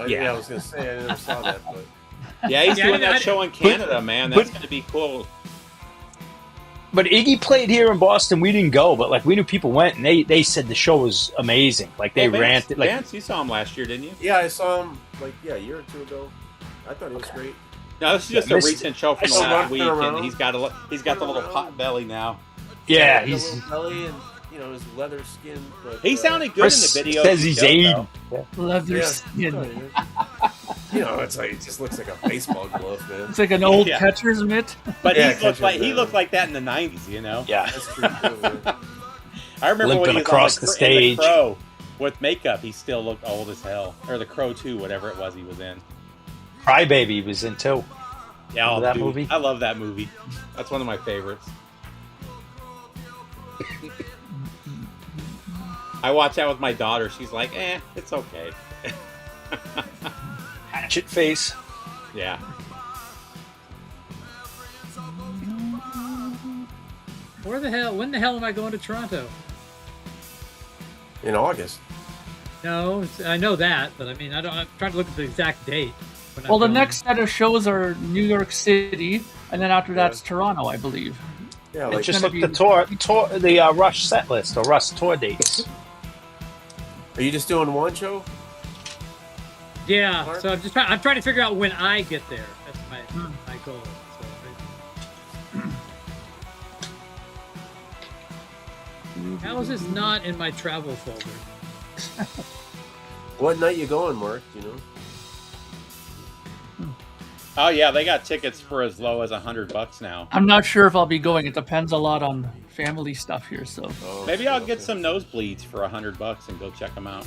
Yeah, I was gonna say I never saw that, but Yeah, he's Yeah, doing I- that show in Canada, man. That's going to be cool. But Iggy played here in Boston. We didn't go, but like we knew people went, and they said the show was amazing. Like they Vance, ranted. Like Vance, you saw him last year, didn't you? yeah, I saw him like a year or two ago. I thought he was great. No, this is just Yeah, a missed recent show from I the saw last him week, around. and he's got the little pot belly now. yeah, He he's belly and his leather skin. But, He sounded good Chris in the video. says he's 80. Leather Yeah, skin. it's like it just looks like a baseball glove, man. It's like an old Yeah. catcher's mitt. But Yeah, he looked like that in the 90s, you know. Yeah, That's true too, man. I remember when Limping he was across on the in stage. The Crow with makeup. He still looked old as hell, or the Crow 2, whatever it was he was in. Crybaby was in too. Yeah, Remember that dude, movie? I love that movie. That's one of my favorites. I watch that with my daughter. She's like, it's okay. Hatchet face. Yeah. When the hell am I going to Toronto? In August. No, I know that, but I mean, I'm trying to look at the exact date. when I'm Well, the going. next set of shows are New York City, and then after that's Toronto, I believe. Yeah, It's like Just gonna look be- the Rush set list or Rush tour dates. are you just doing one show? Yeah, Mark? so I'm trying to figure out when I get there. That's my goal. So, how is this not in my travel folder? What night you going, Mark? You know. Oh yeah, they got tickets for as low as $100 now. I'm not sure if I'll be going. It depends a lot on family stuff here. So Oh, Maybe I'll get okay. some nosebleeds for $100 and go check them out.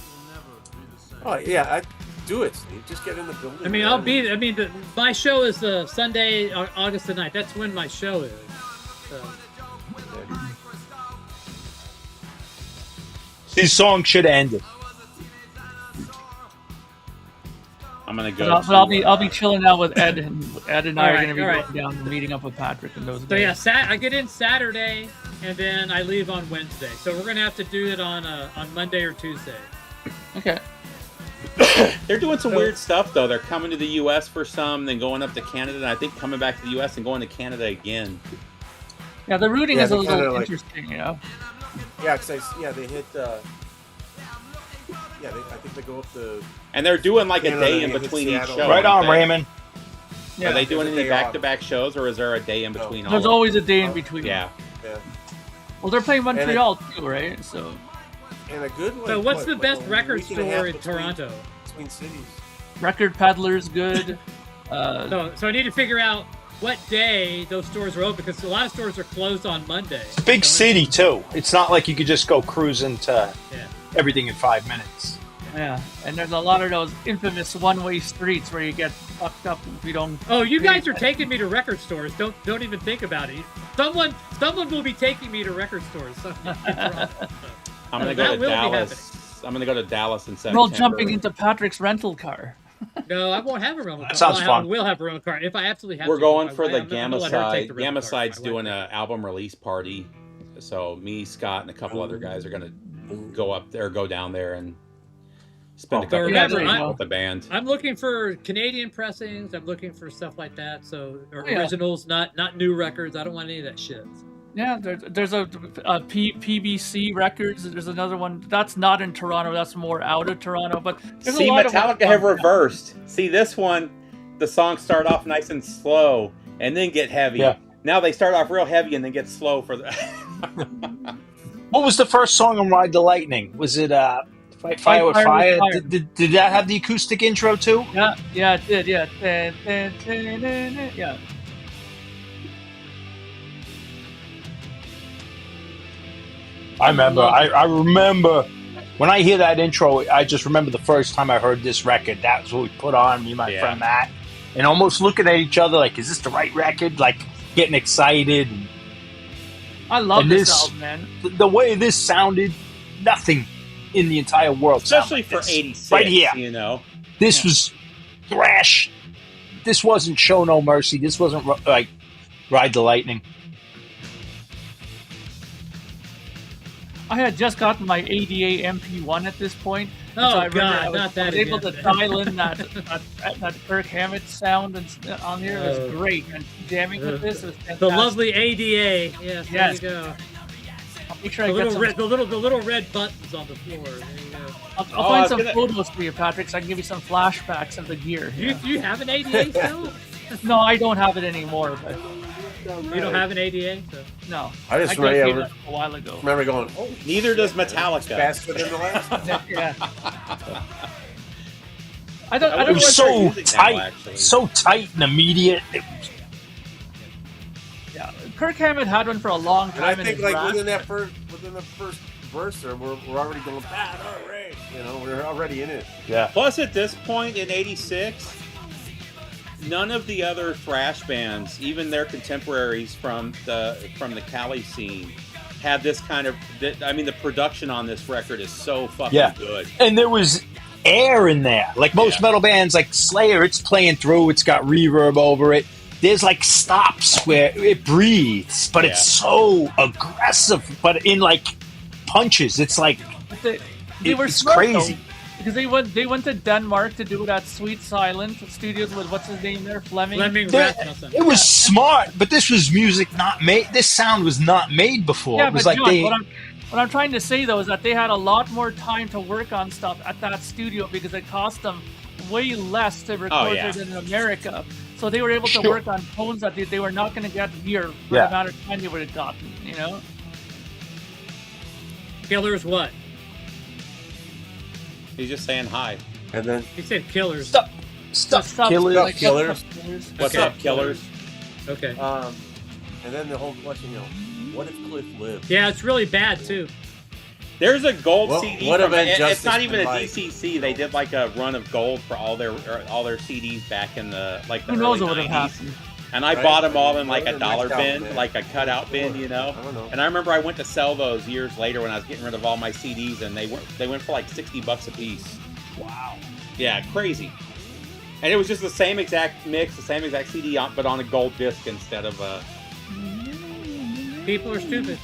Oh yeah, do it, Steve. Just get in the building. I mean, man. my show is the Sunday, August the 9th. That's when my show is. So. These songs should have ended. I'm gonna go. but I'll be chilling out with Ed, and Ed and I are Alright, going to be alright. going down and meeting up with Patrick and those So guys. yeah, I get in Saturday, and then I leave on Wednesday. So we're gonna have to do it on Monday or Tuesday. Okay. They're doing some weird stuff though. They're coming to the U.S. for some, then going up to Canada, and I think coming back to the U.S. and going to Canada again. Yeah, the routing Yeah, is a they kinda little like- interesting, you know. Yeah, because they hit. I think they go up the. And they're doing like a Canada, day in they hit between each Seattle. show. Right on, aren't they? Raymond. Are they doing There's a any day off. back-to-back shows, or is there a day in between? all There's of them? always a day in between. Yeah. Yeah, Well, they're playing Montreal too, right? So and a good. Like, So what's what, the like best a record week and a half store in between- Toronto? Between cities. Record Peddler's good. So I need to figure out what day those stores are open because a lot of stores are closed on Monday. It's a big So- city too. It's not like you could just go cruising to Yeah. everything in 5 minutes. Yeah, and there's a lot of those infamous one-way streets where you get fucked up if you don't. Oh, you guys are taking me to record stores. Don't even think about it. Someone will be taking me to record stores. I'm gonna That go to will be Dallas. I'm gonna go to Dallas in We're September. all jumping into Patrick's rental car. No, I won't have a rental car. That sounds I fun. will have a rental car if I absolutely have We're to. going for the I'm gonna Gamma let her take side. the rental Gamma car. side's My wife doing will. an album release party. So me, Scott, and a couple other guys are gonna go up there, go down there, and spend a couple remember, days I'm- with the band. I'm looking for Canadian pressings. I'm looking for stuff like that. So yeah. originals, not new records. I don't want any of that shit. Yeah, there's a PBC Records. There's another one that's not in Toronto. That's more out of Toronto. But there's See, a lot of Metallica have reversed. See, this one, the songs start off nice and slow, and then get heavy. Yeah. Now they start off real heavy and then get slow for the. What was the first song on Ride the Lightning? Was it Fight Fire with Fire Fire? with Fire. Did that have the acoustic intro too? Yeah, it did. Yeah, yeah. I remember. I remember when I hear that intro. I just remember the first time I heard this record. That's what we put on. Me and my friend Matt, and almost looking at each other like, "Is this the right record?" Like getting excited. I love And this this- album, man. The way this sounded, nothing in the entire world. sounded Especially like for this. '86, Right here. you know. This was thrash. This wasn't Show No Mercy. This wasn't like Ride the Lightning. I had just gotten my ADA MP1 at this point. and Oh, I remember God, I was, not that I was able again. to dial in that Kirk Hammett sound on here. It was Oh. great. And jamming with this was fantastic. The lovely ADA. Yes, Yes. there you go. I'll make sure The I get little, some. red, the little red buttons on the floor. There you go. I'll Oh, I find was some gonna- photos for you, Patrick, so I can give you some flashbacks of the gear. You have an ADA still? No, I don't have it anymore. But You don't have an ADA? So. no, I just got it remember, a while ago. going, oh, Neither does Metallica. faster than the last. Yeah. I don't. I I don't It know was what- start so using now, tight, actually. so tight and immediate. Yeah, Kirk Hammett had one for a long And I time in think his like rap. within the first verse, there, we're already going bad. All right, you know, we're already in it. Yeah. Plus, at this point in '86, none of the other thrash bands, even their contemporaries from the Cali scene, had this kind of. I mean, the production on this record is so fucking good. And there was air in there. Like most metal bands, like Slayer, it's playing through. It's got reverb over it. There's like stops where it breathes, but it's so aggressive. But in like punches, it's like They were it's smart, crazy. though, because they went to Denmark to do that Sweet Silent studios with what's his name there, Fleming. It was smart, but this was music not made. This sound was not made before. Yeah, it was but like John, what I'm trying to say though is that they had a lot more time to work on stuff at that studio because it cost them way less to record it in America. So they were able to work on tones that they were not going to get here for the amount of time they would have gotten. You know. Killers what? He's just saying hi. And then He said killers. Stop, killers. Stop, killers. What's up, killers? Okay. And then the whole question, what if Cliff lived? Yeah, it's really bad too. There's a gold What- CD. what from, event it's Justice not even a been like? DCC. They did like a run of gold for all their CDs back in the the Who knows early what would have 90s. happened? And I Right. bought them all in like Go a to the dollar next bin, album, man. like a cutout bin, you know. I don't know. And I remember I went to sell those years later when I was getting rid of all my CDs, and they went for like $60 a piece. Wow. Yeah, crazy. And it was just the same exact mix, the same exact CD, but on a gold disc instead of a. People are stupid.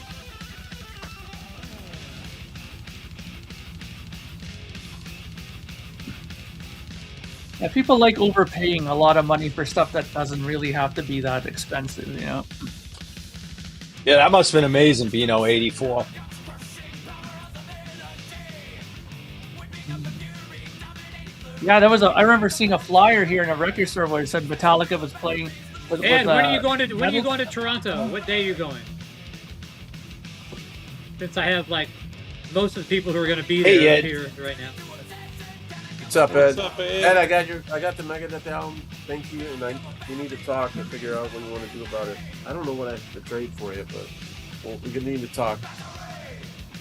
Yeah, people like overpaying a lot of money for stuff that doesn't really have to be that expensive, you know. Yeah, that must have been amazing being 84. Yeah, I remember seeing a flyer here in a record store where it said Metallica was playing. With, Ed, with, when are you going to metal? Toronto? What day are you going? Since I have like most of the people who are going to be there Hey, Ed. here right now. What's up, Ed? What's up, Ed? Ed, I got the Megadeth album. Thank you, and we need to talk and figure out what you want to do about it. I don't know what I have to trade for you, but we need to talk.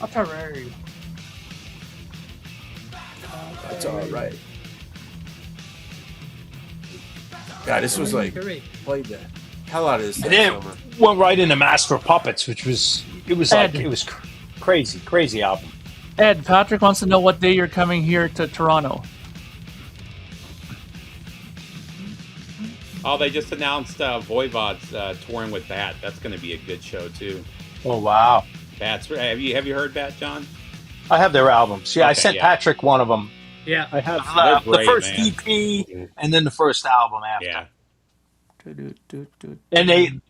That's alright. That's all right. God, this was like Great. played the hell out of this And then summer. went right into Master of Puppets, which was Ed. crazy album. Ed, Patrick wants to know what day you're coming here to Toronto. Oh, they just announced Voivod's touring with Bat. That's going to be a good show too. Oh wow! Bat's. Have you heard Bat, John? I have their albums. Yeah, I Okay, sent yeah. Patrick one of them. Yeah. I have They're the great, first man. EP and then the first album after. Yeah. And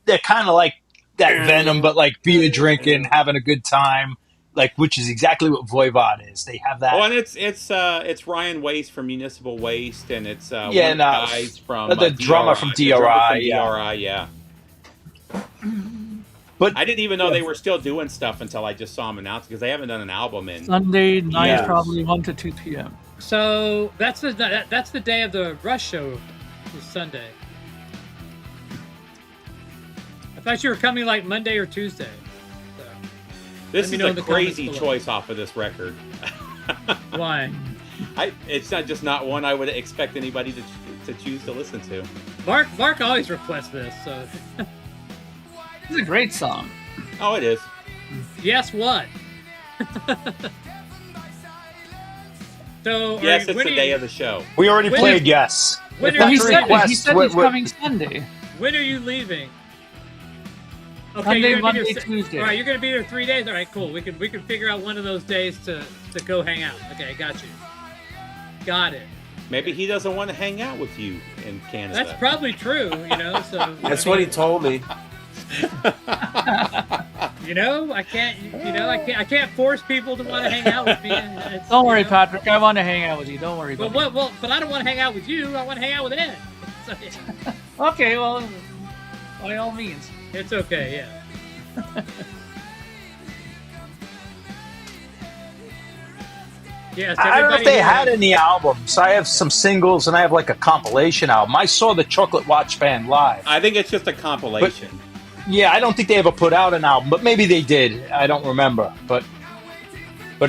they're kind of like that Venom, but like beer drinking, having a good time, like which is exactly what Voivod is. They have that. Well, and it's Ryan Waste from Municipal Waste, and it's one of the and, guys from the drummer from the drummer DRI, from DRI, yeah. But I didn't even know they were still doing stuff until I just saw them announce because they haven't done an album in. Sunday night, Yes. probably 1 to 2 p.m. So that's the day of the Rush show. Is Sunday. I thought you were coming like Monday or Tuesday. So, This let me is know a in the comments crazy below. choice off of this record. why? It's not one I would expect anybody to choose to listen to. Mark always requests this. So It's a great song. Oh, it is. yes, what? So Yes, it's the day of the show. we already When played is- Yes. when If are Well, you that's he a said, request, he said what- he's what- coming Sunday. When are you leaving? Okay, Sunday, you're gonna be Monday, there, Tuesday. All right, you're gonna be there 3 days. All right, cool. We can figure out one of those days to go hang out. Okay, got you. Got it. Maybe he doesn't want to hang out with you in Canada. That's probably true. You know, so That's what he told me. You know, I can't. You know, I can't force people to want to hang out with me. It's, Don't worry, you know, Patrick. I want to hang out with you. Don't worry But about it. but I don't want to hang out with you. I want to hang out with Ed. So, Okay, well, by all means. it's okay. Yeah. Yes. I don't know if everybody they here- had any albums. I have some singles and I have like a compilation album. I saw the Chocolate Watch Band live. I think it's just a compilation. Yeah, I don't think they ever put out an album, but maybe they did. I don't remember. But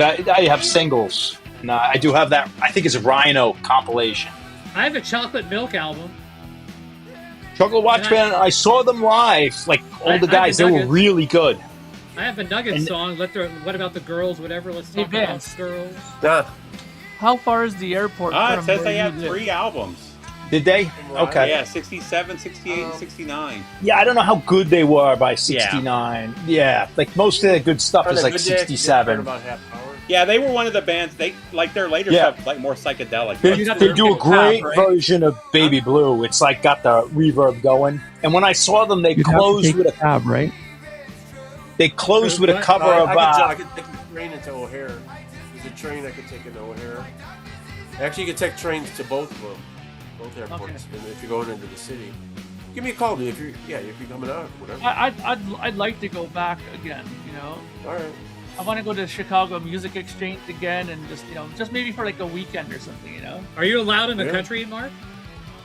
I have singles. And I do have that. I think it's a Rhino compilation. I have a chocolate milk album. Chocolate Watch And Band, I saw them live. Like, all the I guys, they have were Nuggets. really good. I have a Nuggets And- song. What about the girls? Whatever. Let's Hey, talk about Vance. girls. How far is the airport It from says where they you have live? 3 albums. Did they? Okay. Yeah, 67, 68, and 69. Yeah, I don't know how good they were by 69. Yeah, like most of the good stuff is like 67. About half hour. Yeah, they were one of the bands. They like their later Yeah. stuff, like more psychedelic. They do a great right? version of Baby Blue. It's like got the reverb going. And when I saw them, they You'd have to closed take with a cab, right? they closed with a cover I of could take the train into O'Hare. There's a train I could take into O'Hare. Actually, you could take trains to both of them, both airports. And if you're going into the city, give me a call, dude. If you're coming out, whatever. I'd like to go back again. You know, All right. I want to go to Chicago Music Exchange again, and just maybe for like a weekend or something. You know, Are you allowed in the Yeah. country, Mark?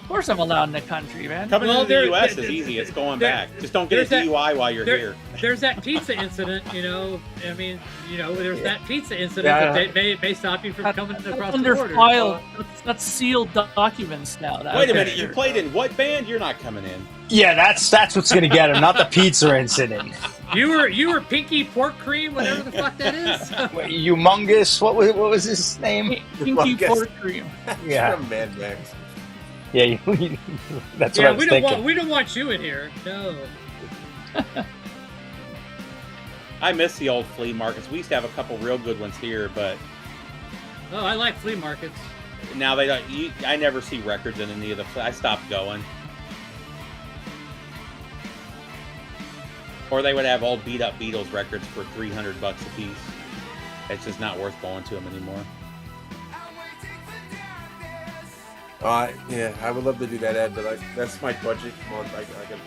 of course I'm allowed in the country, man. Coming Well, to the there- U.S. there- is easy. It's going there- back. Just don't get a there's that- DUI while you're there- here. There's that pizza incident, I mean, there's that pizza incident Yeah. that may stop you from coming across the under border. file. That's sealed documents now. Wait a minute. You played in what band? You're not coming in. Yeah, that's what's gonna get him, not the pizza incident. You were Pinky Pork Cream, whatever the fuck that is. Wait, Humongous. What was his name? Pinky Guess- pork cream. Yeah. From Mad Max. Yeah, that's what Yeah, I was thinking. we don't want you in here. No. I miss the old flea markets. We used to have a couple real good ones here, but Oh, I like flea markets. now they don't. I never see records in any of the. I stopped going. Or they would have old beat up Beatles records for $300 a piece. It's just not worth going to them anymore. Yeah, I would love to do that, Ed, but that's my budget month. I got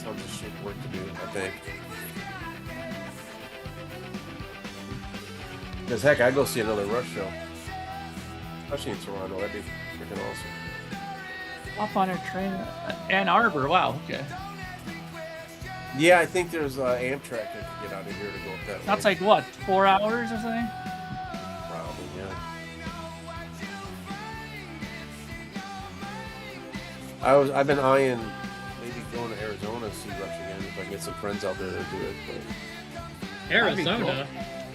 tons of shit work to do, I think. Because heck, I'd go see another Rush show. Especially in Toronto, that'd be freaking awesome. Hop on a train, Ann Arbor. Wow. Okay, Yeah, I think there's Amtrak that can get out of here to go up that that's way. like what, 4 hours or something? Probably, yeah. I've been eyeing maybe going to Arizona to see Rush again if I can get some friends out there to do it. But Arizona.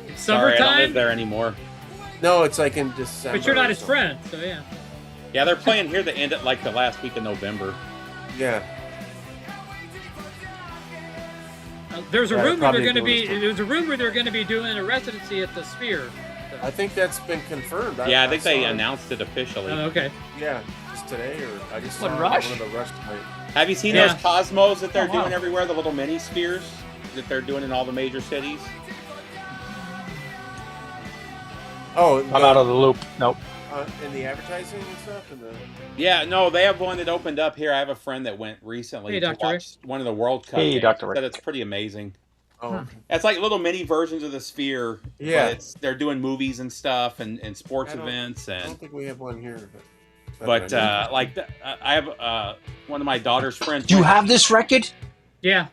It's Sorry, I don't live summertime, there anymore. no, it's like in December. but you're not or his something. friend, so yeah. Yeah, they're playing here to end it like the last week of November. Yeah. There's a Yeah, rumor probably they're going to be. doing There's a rumor they're going to be doing a residency at the Sphere. I think that's been confirmed. Yeah, I think they saw it. announced it officially. Oh, okay. Yeah, just today, or I just saw What, it on Rush? one of the Rush tonight. Have you seen Yeah. those Cosmos that they're Oh, wow. doing everywhere? The little mini spheres that they're doing in all the major cities? Oh, I'm out of the loop. Nope. in the advertising and stuff, and the Yeah, no, they have one that opened up here. I have a friend that went recently Hey, to Dr. watch one of the World Cup Hey, games. Dr. Rick. Said it's pretty amazing. oh, It's like little mini versions of the Sphere. Yeah. But they're doing movies and stuff and sports I don't- events I and. don't think we have one here. But I have one of my daughter's friends. Do you went- have this record? Yeah.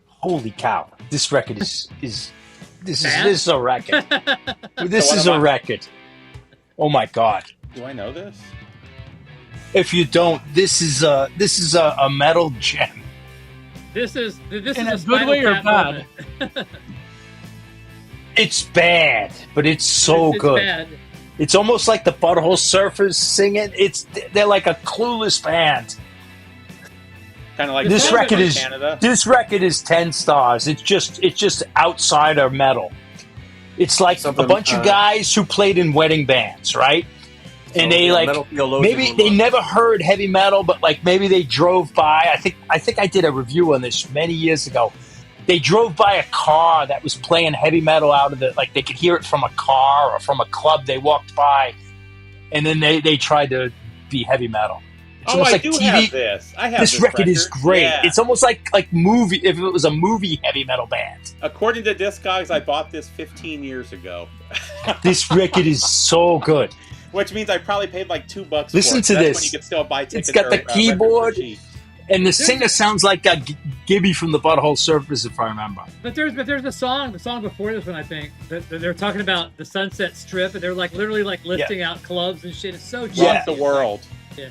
Holy cow! This record is this Bad? is a record. This So what is am a I- record. Oh my god! Do I know this? If you don't, this is a metal gem. This is In a a good Spinal way or Tap bad? moment. It's bad, but it's so It's good. bad. It's almost like the Butthole Surfers singing. They're like a clueless band. Kind of like This Canada, record is Canada. this record is 10 stars. It's just outsider metal. It's like Something, a bunch of guys who played in wedding bands, right? And they like maybe they never heard heavy metal, but like maybe they drove by. I think I did a review on this many years ago. They drove by a car that was playing heavy metal out of the like they could hear it from a car or from a club they walked by, and then they tried to be heavy metal. It's Oh, almost I like do TV. have this. I have This record is great. Yeah. It's almost like movie. If it was a movie heavy metal band, According to Discogs, I bought this 15 years ago. this record is so good. Which means I probably paid like $2 Listen for it. to That's this. when you could still buy tickets. got the or, records keyboard. for cheap. And the singer sounds like Gibby from the Butthole Surfers, if I remember. But there's the song before this one, I think, that they're talking about the Sunset Strip, and they're like literally like listing out clubs and shit. It's so cheap. Yeah. Rock the world. Yeah.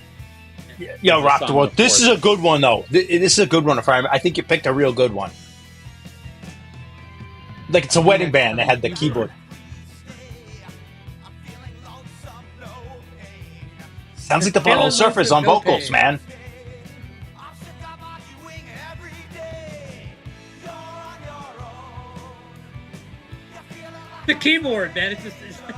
Yo, Rock the song World. before This is a good one, though. This is a good one. I think you picked a real good one. Like, it's a wedding band. They had the keyboard. Sounds like the Butthole Surfers on vocals, man. The keyboard, man. It's just.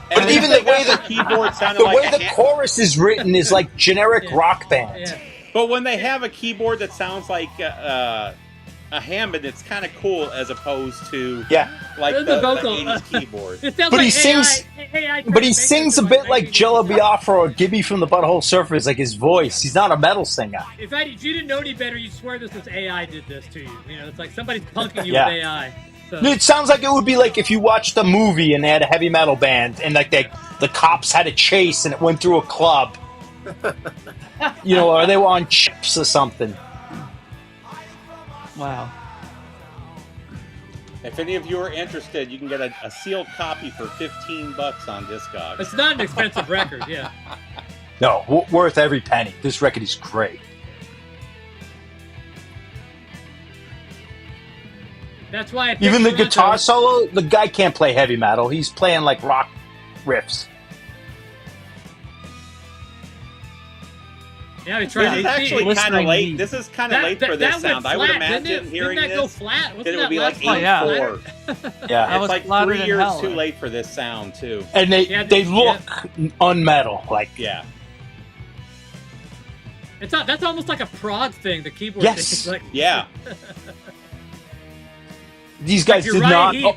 But even the way the keyboard sounded the like way the chorus is written is like generic rock band. Yeah. But when they have a keyboard that sounds like a Hammond, it's kind of cool as opposed to like the vocal 80s keyboard. It sounds But like he sings, but he sings a bit like Jello Biafra or Gibby from the Butthole Surfers, like his voice. He's not a metal singer. If you didn't know any better, you'd swear this was AI did this to you. You know, it's like somebody's punking you Yeah. with AI. So. It sounds like it would be like if you watched a movie and they had a heavy metal band and like the cops had a chase and it went through a club. You know, or they were on chips or something. Wow. If any of you are interested, you can get a sealed copy for $15 on Discogs. It's not an expensive record, yeah. No, worth every penny. This record is great. That's why I Even the Toronto. guitar solo, the guy can't play heavy metal. He's playing like rock riffs. Yeah, we This tried is 18. actually kind of late. This is kind of late for this went sound. I would flat, imagine didn't it? hearing Didn't that this go flat? that Wasn't it would be like last one 84. Yeah. It's was like flatter 3 than years hell. too late for this sound too. And they look unmetal. Like Yeah. That's almost like a prog thing. The keyboard Yes. thing. It's like, Yeah. these guys you're did right, not. he-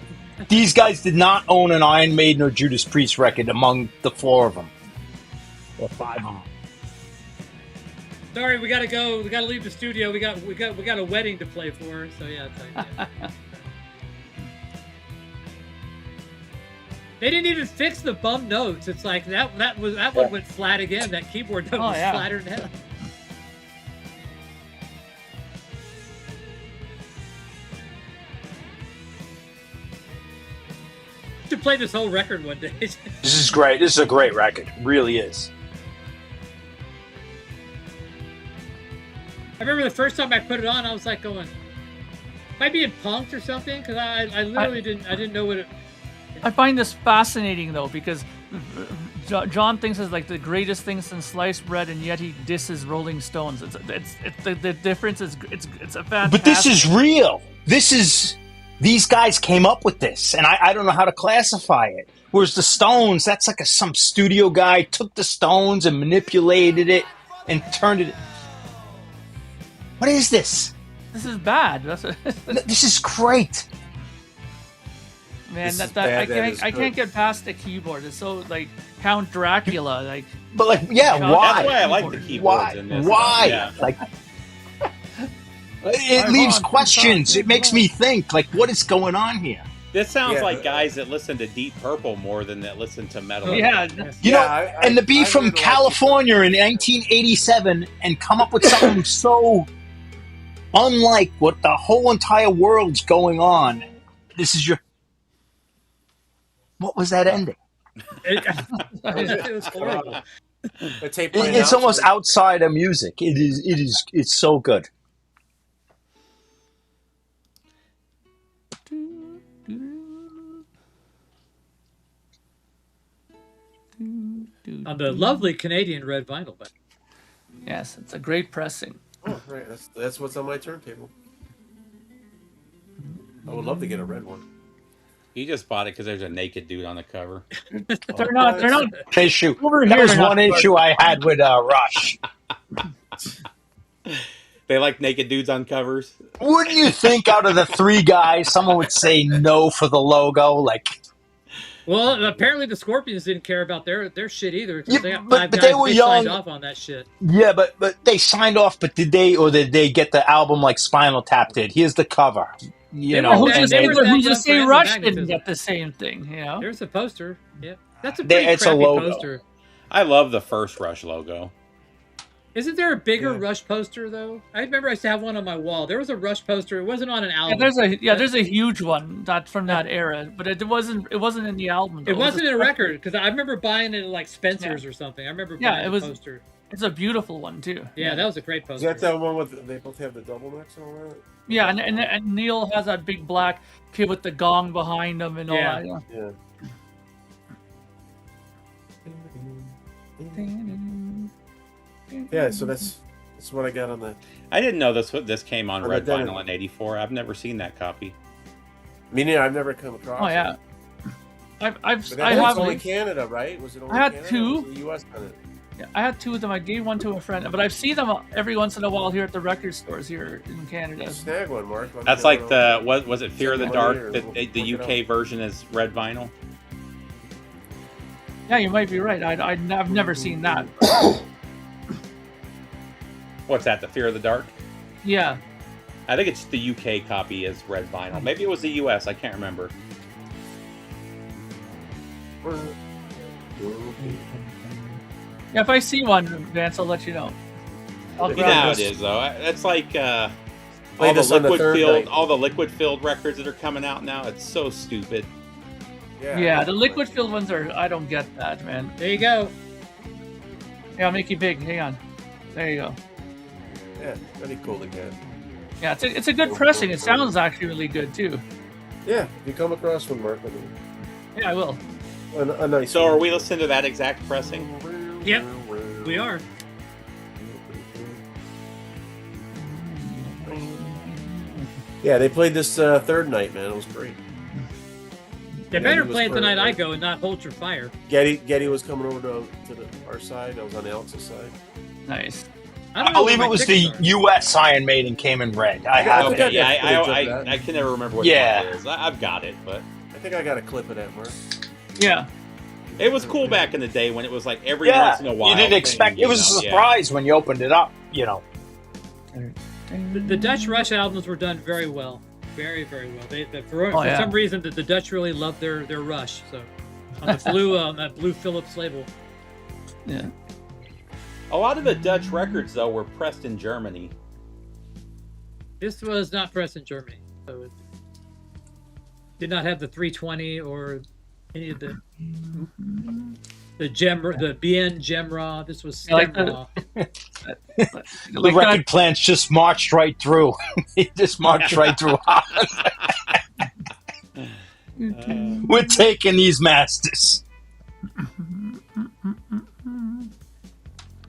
These guys did not own an Iron Maiden or Judas Priest record among the 4 of them, or 5 of them. Sorry, we gotta go. We gotta leave the studio. We got a wedding to play for. So yeah, it's like, yeah. They didn't even fix the bum notes. It's like that one went flat again. That keyboard note was flatter than hell. To play this whole record one day. This is great. This is a great record. It really is. I remember the first time I put it on, I was like going, am I being punked or something? Because I literally didn't know what it. I find this fascinating though because John thinks it's like the greatest thing since sliced bread, and yet he disses Rolling Stones. It's the difference is it's a fantastic. But this is real. These guys came up with this, and I don't know how to classify it. Whereas the Stones, that's like some studio guy took the Stones and manipulated it and turned it. What is this? This is bad. This is great. Man, This is bad, I can't get past the keyboard. It's so like Count Dracula, like. But like, yeah, That's why? That's why I like the keyboards in this. Why? Yeah. Like, it leaves questions. It makes me think. Like, what is going on here? This sounds Yeah, like guys that listen to Deep Purple more than that listen to metal. Yeah. You know, and to be from California in 1987 and come up with something so unlike what the whole entire world's going on. This is your. What was that ending? It was horrible. It's almost outside of music. It's so good. On the lovely Canadian red vinyl. But Yes, it's a great pressing. Oh, right. That's what's on my turntable. I would love to get a red one. He just bought it because there's a naked dude on the cover. They're not. Issue. Over That here, was they're one not- issue I had with Rush. They like naked dudes on covers. Wouldn't you think out of the 3 guys, someone would say no for the logo? Like, well, apparently the Scorpions didn't care about their shit either. 'Cause Yeah, they got but 5 they guys were that young. signed off on that shit. yeah, but they signed off. But did they get the album like Spinal Tap did? Here's the cover. You They know, were Who bad- and just, they they- were who bad just enough say for Rush magnetism. didn't get the same thing, you know? There's a poster. Yeah, that's a They- pretty it's a crappy logo. poster. I love the first Rush logo. Isn't there a bigger Yeah. Rush poster though? I remember I used to have one on my wall. There was a Rush poster. It wasn't on an Yeah, album. there's a huge one from that era, but it wasn't in the album. Though. It wasn't was in a record because I remember buying it at like Spencer's or something. I remember Yeah, buying it the was- poster. It's a beautiful one too. Yeah, that was a great Is poster. that the one with they both have the double necks and all that? Yeah, and Neil has that big black kid with the gong behind him and all Yeah. that. Yeah. Yeah, so that's what I got on the. I didn't know this came on On red the vinyl denim. in '84. I've never seen that copy. Meaning I've never come across. Oh yeah. But I that have was only Canada, right? Was it only I had Canada? two. Or was the U.S. on it? I had two of them. I gave one to a friend, but I've seen them every once in a while here at the record stores here in Canada. Snag one, Mark. Let me That's know. like the was it Fear of the Check Dark? money or The look it UK version is red vinyl. Yeah, you might be right. I've never seen that. What's that? The Fear of the Dark? Yeah. I think it's the UK copy is red vinyl. Maybe it was the US. I can't remember. Yeah, if I see one, Vance, I'll let you know. I'll You know grab how this. it is, though. It's like Play all this the on the third night. all the liquid filled records that are coming out now. It's so stupid. Yeah, the liquid filled ones are. I don't get that, man. There you go. Yeah, I'll make you big. Hang on. There you go. Yeah, pretty cool to get. Yeah, it's a good pressing. It sounds actually really good too. Yeah, if you come across one, Mark, Yeah, I will. a nice. So one. are we listening to that exact pressing? Yep, we are. Yeah, they played this third night, man. It was great. They Yeah, better he was play it the night great. I go and not hold your fire. Getty was coming over to our side. I was on Alex's side. Nice. I believe it was the U.S. Iron Maiden came in red. I have think it. Okay, yeah, got footage of that. I can never remember what Yeah. it is. I've got it, but I think I got a clip of that, Mark. Yeah. it was cool back in the day when it was like every Yeah, once in a while. you didn't expect. It was a surprise when you opened it up. You know. The Dutch Rush albums were done very well. Very, very well. For yeah. some reason, the Dutch really loved their Rush. So on that blue Philips label. Yeah. A lot of the Dutch records, though, were pressed in Germany. This was not pressed in Germany, so it did not have the 320 or any of the BN Gemra. This was like Stemra. The record plants just marched right through. It just marched right through. We're taking these masters.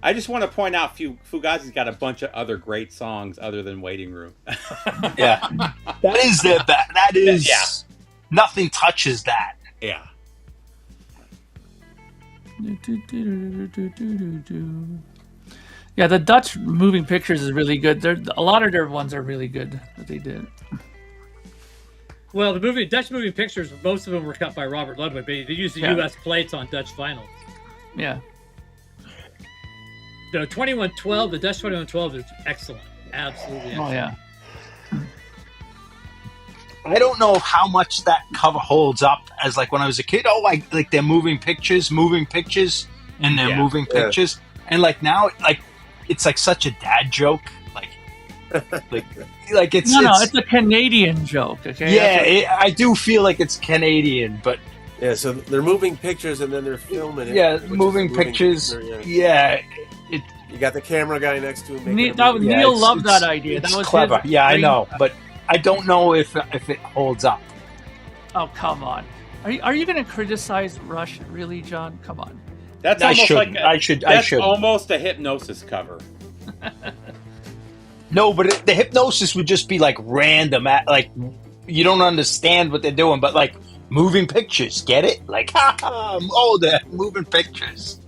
I just want to point out, Fugazi's got a bunch of other great songs other than Waiting Room. Yeah, that is their that is. Yeah. Nothing touches that. Yeah. Yeah, the Dutch moving pictures is really good. A lot of their ones are really good that they did. Well, the Dutch moving pictures, most of them were cut by Robert Ludwig, but they used the U.S. plates on Dutch vinyl. Yeah. The 2112, the Dutch 2112 is excellent. Absolutely excellent. Oh yeah. I don't know how much that cover holds up as like when I was a kid. Oh, like they're moving pictures, and they're moving pictures, and like now, like it's like such a dad joke, like it's it's a Canadian joke. Okay. Yeah, I do feel like it's Canadian, but Yeah, so they're moving pictures and then they're filming it. yeah, which is a moving pictures. picture, Yeah, You got the camera guy next to him. Neil loved that idea. It's That was clever. his Yeah, I brain- know, but I don't know if it holds up. Oh come on. Are you going to criticize Rush really, John? Come on. That's I almost shouldn't. like I should. almost a Hypnosis cover. No, but the hypnosis would just be like random. Like you don't understand what they're doing, but like moving pictures, get it? Like, oh, they're moving pictures.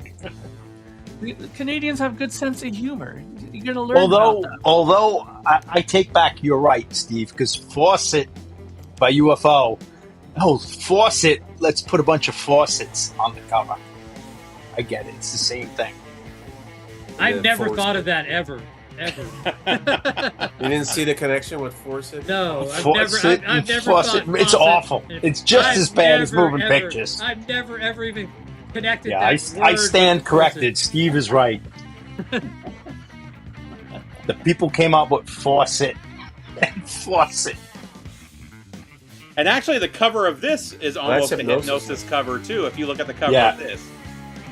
The Canadians have good sense of humor. You're going to learn about that. Although I take back, you're right, Steve, because Faucet by UFO. Oh, Faucet. Let's put a bunch of faucets on the cover. I get it. It's the same thing. I've never thought of that ever. You didn't see the connection with Faucet? No, Faucet I've never Faucet. thought It's Faucet. awful. It's just as bad as moving Never, pictures. I've never ever even connected Yeah, that I word stand with corrected. Steve is right. The people came up with Faucet and Faucet. And actually, the cover of this is almost a Hypnosis. Hypnosis cover, too, if you look at the cover Yeah. of this.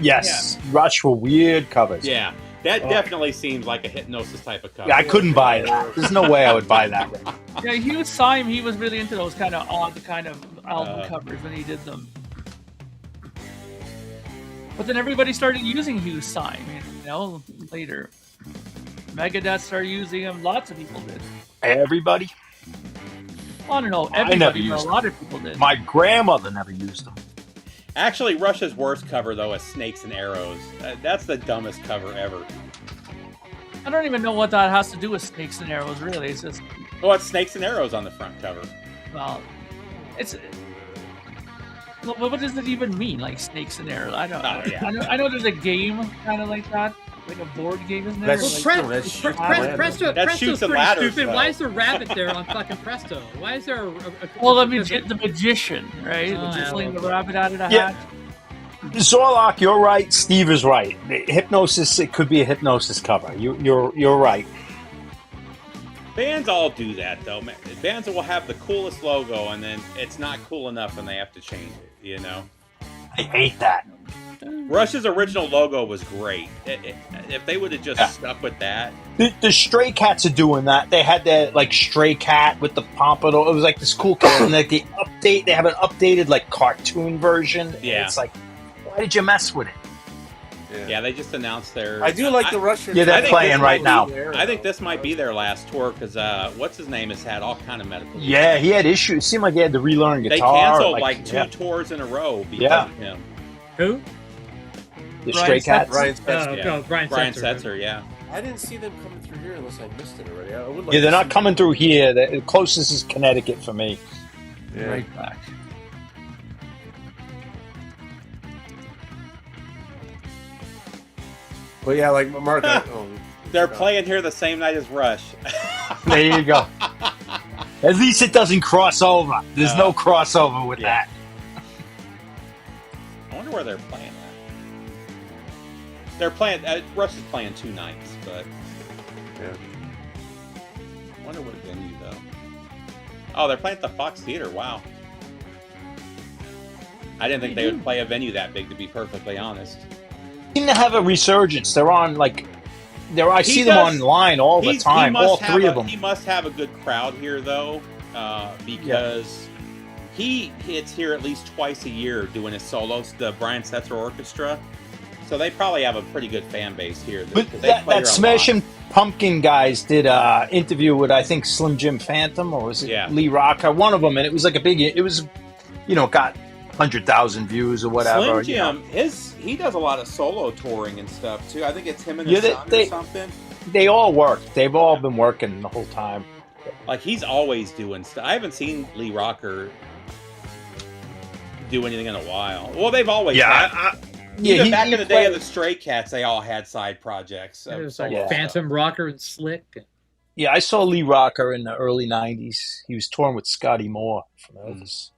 Yes, Rush were weird covers. Yeah. That definitely seems like a Hypnosis type of cover. Yeah, I couldn't buy that. There's no way I would buy that. Yeah, 𝐁𝐫𝐬𝐬, he was really into those kind of odd kind of album covers when he did them. But then everybody started using 𝐁𝐫𝐬𝐬, later. Megadeth started using them. Lots of people did. Everybody? I don't know. I never Everybody, but used a lot of people did. My grandmother never used them. Actually, Rush's worst cover, though, is Snakes and Arrows. That's the dumbest cover ever. I don't even know what that has to do with Snakes and Arrows, really. It's just... Well, it's Snakes and Arrows on the front cover. Well, it's... What does it even mean, like Snakes and Arrows? I don't know. Oh, yeah. I know there's a game kind of like that. Like a board game, isn't there? That's- Like, Presto's shoots pretty and ladders, stupid. though. Why is there a rabbit there on fucking Presto? Why is there well, the magician, right? Oh, Just yeah, like the okay. rabbit out of the Yeah. hat. Zorlock, you're right. Steve is right. Hypnosis, it could be a Hypnosis cover. You're right. Bands all do that, though. Bands will have the coolest logo, and then it's not cool enough, and they have to change it, you know? I hate that. Rush's original logo was great. If they would have just stuck with that. The Stray Cats are doing that. They had that like Stray Cat with the pompadour. It was like this cool cat, and like they have an updated like cartoon version. Yeah. It's like, why did you mess with it? Yeah, they just announced their... I do like the Russian. Yeah, they're I think playing this right might now. I think this might be their last tour, because what's his name has had all kind of medical... Yeah, he had issues. It seemed like he had to relearn guitar. They canceled like two tours in a row because of him. Who? The Stray Cats. Brian Setzer. Yeah. Brian Brian Setzer. Setzer, yeah. I didn't see them coming through here unless I missed it already. I would like Yeah, to they're not see coming through here. The closest is Connecticut for me. them. Yeah. Right back. But yeah, like Mark. They're playing here the same night as Rush. There you go. At least it doesn't cross over. There's no crossover with that. I wonder where they're playing at. They're playing... Rush is playing 2 nights, but... Yeah. I wonder what venue, though. Oh, they're playing at the Fox Theater. Wow. I didn't think they would play a venue that big, to be perfectly honest. Seem to have a resurgence. They're on like... I see them online all the time. All three of them. He must have a good crowd here, though, because he hits here at least twice a year doing his solos, the Brian Setzer Orchestra. So they probably have a pretty good fan base here. But that Smashing Pumpkin guys did an interview with, I think, Slim Jim Phantom, or was it Lee Rocker? One of them, and it was like a big... It was, got 100,000 views or whatever. Slim Jim, he does a lot of solo touring and stuff, too. I think it's him and his son or something. They all work. They've all been working the whole time. Like, he's always doing stuff. I haven't seen Lee Rocker do anything in a while. Well, they've always had... Even back in the day of the Stray Cats, they all had side projects. It was like Phantom Rocker and Slick. Yeah, I saw Lee Rocker in the early 90s. He was touring with Scotty Moore from Elvis.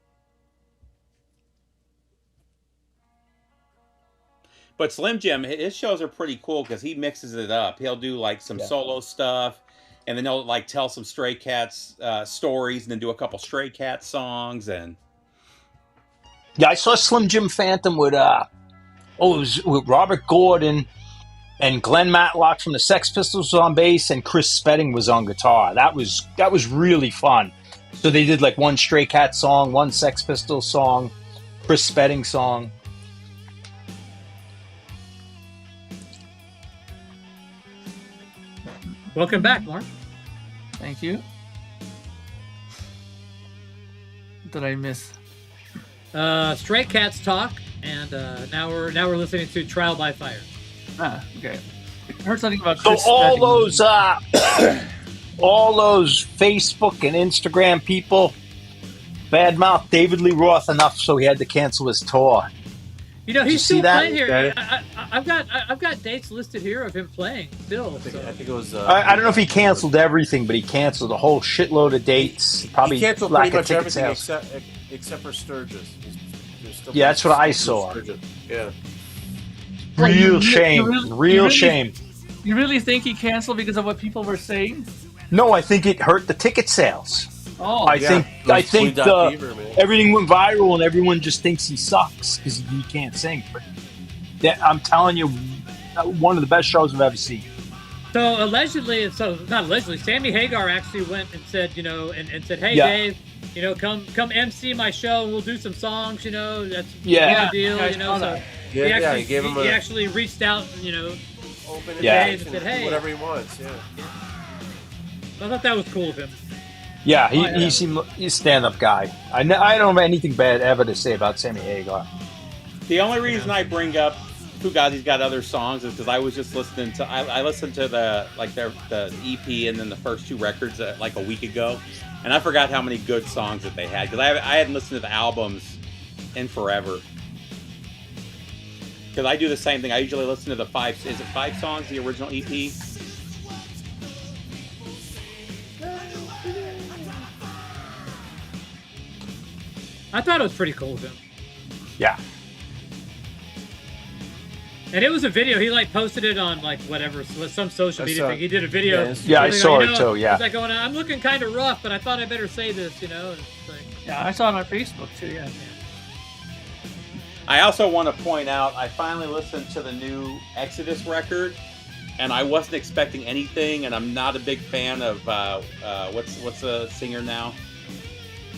But Slim Jim, his shows are pretty cool because he mixes it up. He'll do like some solo stuff, and then he'll like tell some Stray Cats stories, and then do a couple Stray Cats songs. And yeah, I saw Slim Jim Phantom with it was with Robert Gordon and Glenn Matlock from the Sex Pistols was on bass, and Chris Spedding was on guitar. That was really fun. So they did like one Stray Cat song, one Sex Pistols song, Chris Spedding song. Welcome back, Mark. Thank you. What did I miss? Stray Cats talk, and now we're listening to Trial by Fire. Ah, okay. I heard something about So Chris all Spedding. those Facebook and Instagram people badmouth David Lee Roth enough so he had to cancel his tour. He's still playing here. Okay. I've got dates listed here of him playing still. I think it was. I don't know if he canceled everything, but he canceled a whole shitload of dates. Probably He canceled lack pretty of much ticket everything sales. except for Sturgis. Yeah, that's what I saw. Sturgis. Yeah. Real shame. Real shame. You really think he canceled because of what people were saying? No, I think it hurt the ticket sales. Oh, I think Fever, man. everything went viral and everyone just thinks he sucks because he can't sing. But I'm telling you, one of the best shows I've ever seen. So allegedly, not allegedly, Sammy Hagar actually went and said, and said, hey, Yeah. Dave, come MC my show and we'll do some songs, that's Yeah. no deal, I saw so that. He gave him he actually reached out, open Yeah. invitation Said, to hey. do whatever he wants. Yeah. I thought that was cool of him. Yeah, Oh, yeah. he's a stand-up guy. I don't have anything bad ever to say about Sammy Hagar. The only reason I bring up Fugazi's got other songs is because I was just listening to I listened to the EP and then the first 2 records like a week ago, and I forgot how many good songs that they had because I hadn't listened to the albums in forever. Because I do the same thing. I usually listen to the 5 songs, the original EP. I thought it was pretty cool of him. Yeah. And it was a video. He posted it on whatever, some social media thing. He did a video. Yeah, I saw it too. Yeah. He's like going, I'm looking kind of rough, but I thought I better say this. And it's like, Yeah, I saw it on Facebook too. Yeah. I also want to point out I finally listened to the new Exodus record, and I wasn't expecting anything. And I'm not a big fan of what's the singer now?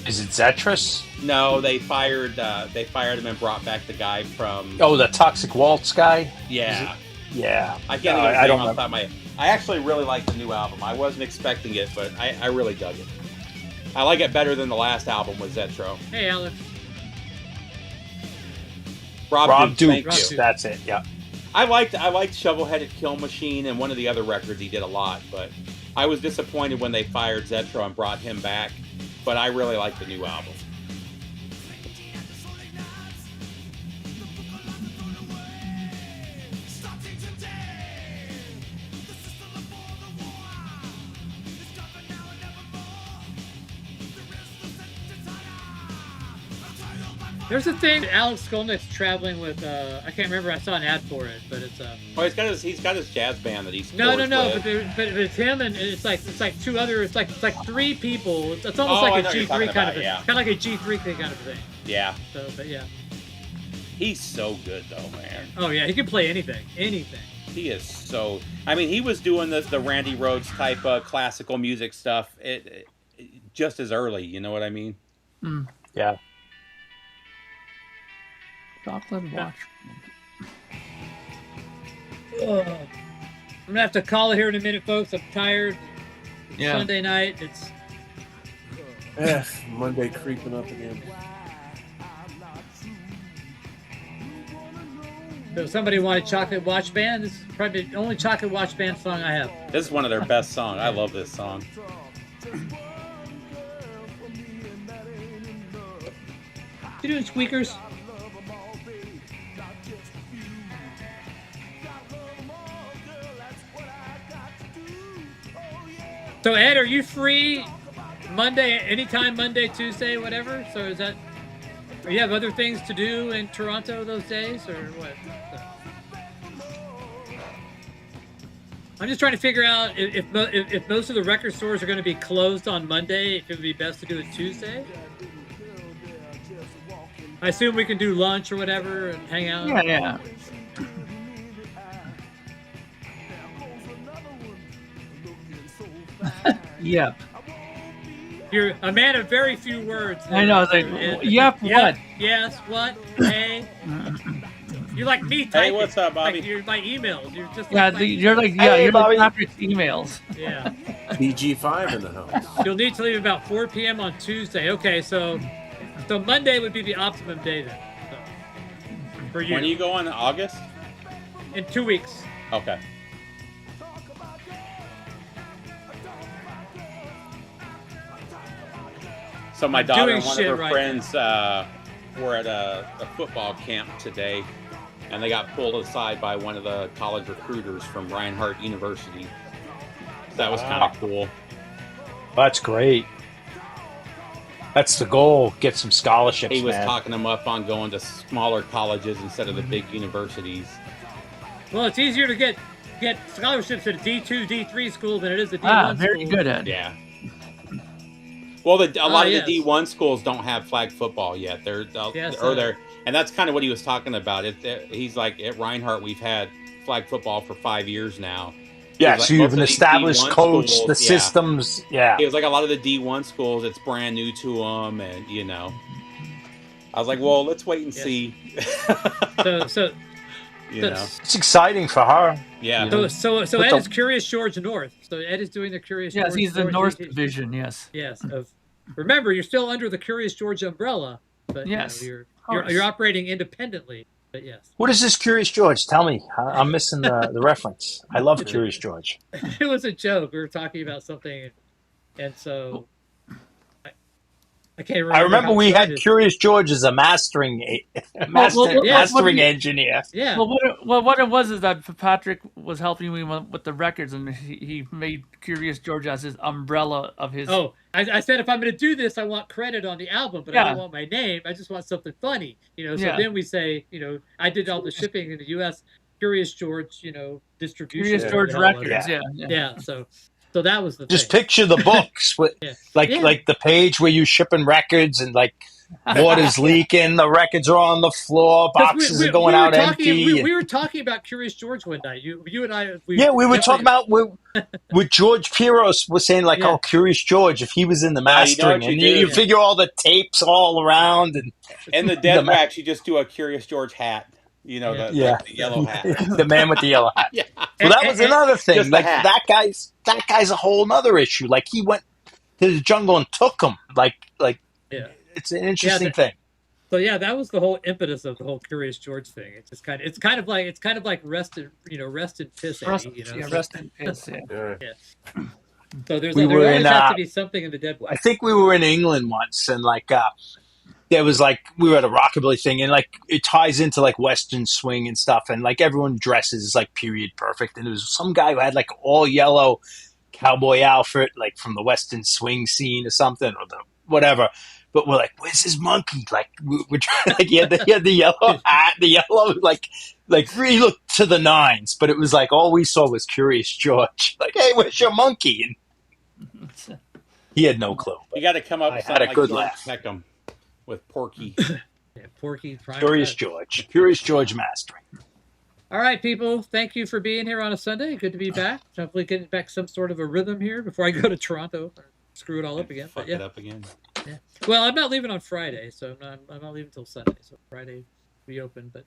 Is it Zetris? No, they fired him and brought back the guy from. Oh, the Toxic Waltz guy. Yeah. Yeah. I can't think of his I name don't off the know. top of my head. I actually really like the new album. I wasn't expecting it, but I really dug it. I like it better than the last album with Zetro. hey, Alex. Rob Rob Dukes. Dukes. That's it. Yeah. I liked Shovel-Headed Kill Machine and one of the other records he did a lot, but I was disappointed when they fired Zetro and brought him back. But I really like the new album. There's a thing. Alex Skolnick's traveling with. I can't remember. I saw an ad for it, but it's Oh, he's got his jazz band that he's No, but it's him and it's like 2 other. It's like 3 people. It's almost I like know a what you're G3 talking kind about, of thing. yeah. Kind of like a G3 thing kind of thing. Yeah. So, but yeah. He's so good though, man. Oh yeah, he can play anything. He is so. I mean, he was doing the Randy Rhoads type of classical music stuff. It just as early. You know what I mean? Yeah. Chocolate watch. I'm gonna have to call it here in a minute, folks. I'm tired. It's Yeah. Sunday night. It's Monday creeping up again. so somebody wanted Chocolate Watch Band. This is probably the only Chocolate Watch Band song I have. This is one of their best songs. I love this song. You doing squeakers? So Ed, are you free Monday, anytime Monday, Tuesday, whatever? So is that, or you have other things to do in Toronto those days, or what? I'm just trying to figure out if most of the record stores are going to be closed on Monday, if it would be best to do it Tuesday. I assume we can do lunch or whatever and hang out. Yeah. Yeah. You're a man of very few words. I know. It's like, yep. What? Yes. What? Hey. You're like me typing. Hey, what's up, Bobby? Like you're my emails. You're just Yeah. like You're like Hey, you're Bobby. like Patrick's emails. yeah. BG5 in the house. You'll need to leave about 4 p.m. on Tuesday. Okay, so Monday would be the optimum day then. So, for you. When are you going? August? In 2 weeks. Okay. So my daughter doing and one shit of her right friends were at a football camp today, and they got pulled aside by one of the college recruiters from Reinhardt University. So that was kind of cool. That's great. That's the goal. Get some scholarships, He was man. talking them up on going to smaller colleges instead of the big universities. Well, it's easier to get scholarships at a D2, D3 school than it is a D1 Very school. good, Ed. Yeah. Well, a lot of yes. the D1 schools don't have flag football yet. Yes, And that's kind of what he was talking about. He's like, at Reinhardt, we've had flag football for 5 years now. Yeah, Like so you have an most of these established D1 coach, schools, the systems. Yeah. It was like a lot of the D1 schools, it's brand new to them, and I was like, well, let's wait and see. So It's exciting for her. Yeah. So Ed is Curious George North. So Ed is doing the Curious George. Yes, he's the North Division. Yes. Yes. Remember, you're still under the Curious George umbrella, but yes, you're operating independently. But yes. What is this Curious George? Tell me. I'm missing the reference. I love Curious George. It was a joke. We were talking about something, and so I can't remember. I remember we had Curious George as a mastering engineer. Yeah. Well, what it was is that Patrick was helping me with the records, and he made Curious George as his umbrella of his. Oh, I said if I'm going to do this, I want credit on the album, but I don't want my name. I just want something funny, So then we say, I did all the shipping in the U.S. Curious George, distribution. Curious George records. Yeah. So that was the Just thing. picture the books with like the page where you're shipping records and like water's leaking, the records are on the floor, boxes are going out empty. We were talking about Curious George one night. You and I. We were talking about with George Piros was saying like, oh, Curious George, if he was in the mastering, and you figure all the tapes all around and the dead wax, you just do a Curious George hat. The yellow hat. The man with the yellow hat. Yeah. Well, that was another thing. Like that guy's a whole other issue. Like he went to the jungle and took him. Like it's an interesting thing. So that was the whole impetus of the whole Curious George thing. It's just kind of like rest in piss. Rest in piss. Yeah. So there always has to be something in the dead wax. I think we were in England once, and like there was like we were at a rockabilly thing, and like it ties into like Western swing and stuff, and like everyone dresses like period perfect, and there was some guy who had like all yellow cowboy outfit, like from the Western swing scene or something, or the whatever. But we're like, where's his monkey? Like we're trying, like he had the yellow hat, the yellow like really looked to the nines, but it was like all we saw was Curious George. Like, hey, where's your monkey? And he had no clue. You got to come up with something like George Peckham. With Porky. Porky. Curious George. Curious George mastering. All right, people. Thank you for being here on a Sunday. Good to be back. Hopefully getting back some sort of a rhythm here before I go to Toronto. Or screw it all up again. Fuck it up again. Yeah. Well, I'm not leaving on Friday, so I'm not leaving until Sunday. So Friday we open, but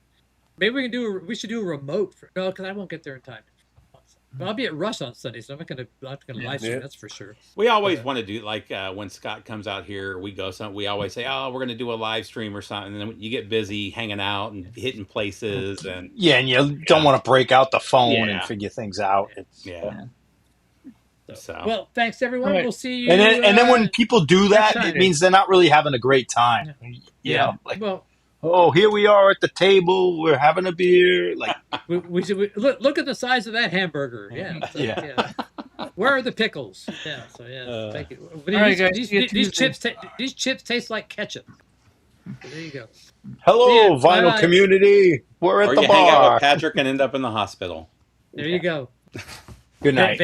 maybe we should do a remote. No, because I won't get there in time. But I'll be at Rush on Sunday, so I'm not gonna live stream. That's for sure. We always want to do like when Scott comes out here, we always say, "Oh, we're gonna do a live stream or something." And then you get busy hanging out and hitting places, and and you don't want to break out the phone and figure things out. So well, thanks everyone. Right. We'll see you. And then when people do that, it means they're not really having a great time. Yeah. Oh, here we are at the table. We're having a beer. Like we look at the size of that hamburger. Yeah. Where are the pickles? Yeah. So thank you. All right, guys, these chips taste like ketchup. So there you go. Hello, vinyl community. We're at the bar. Hang out with Patrick and end up in the hospital. There you go. Good night.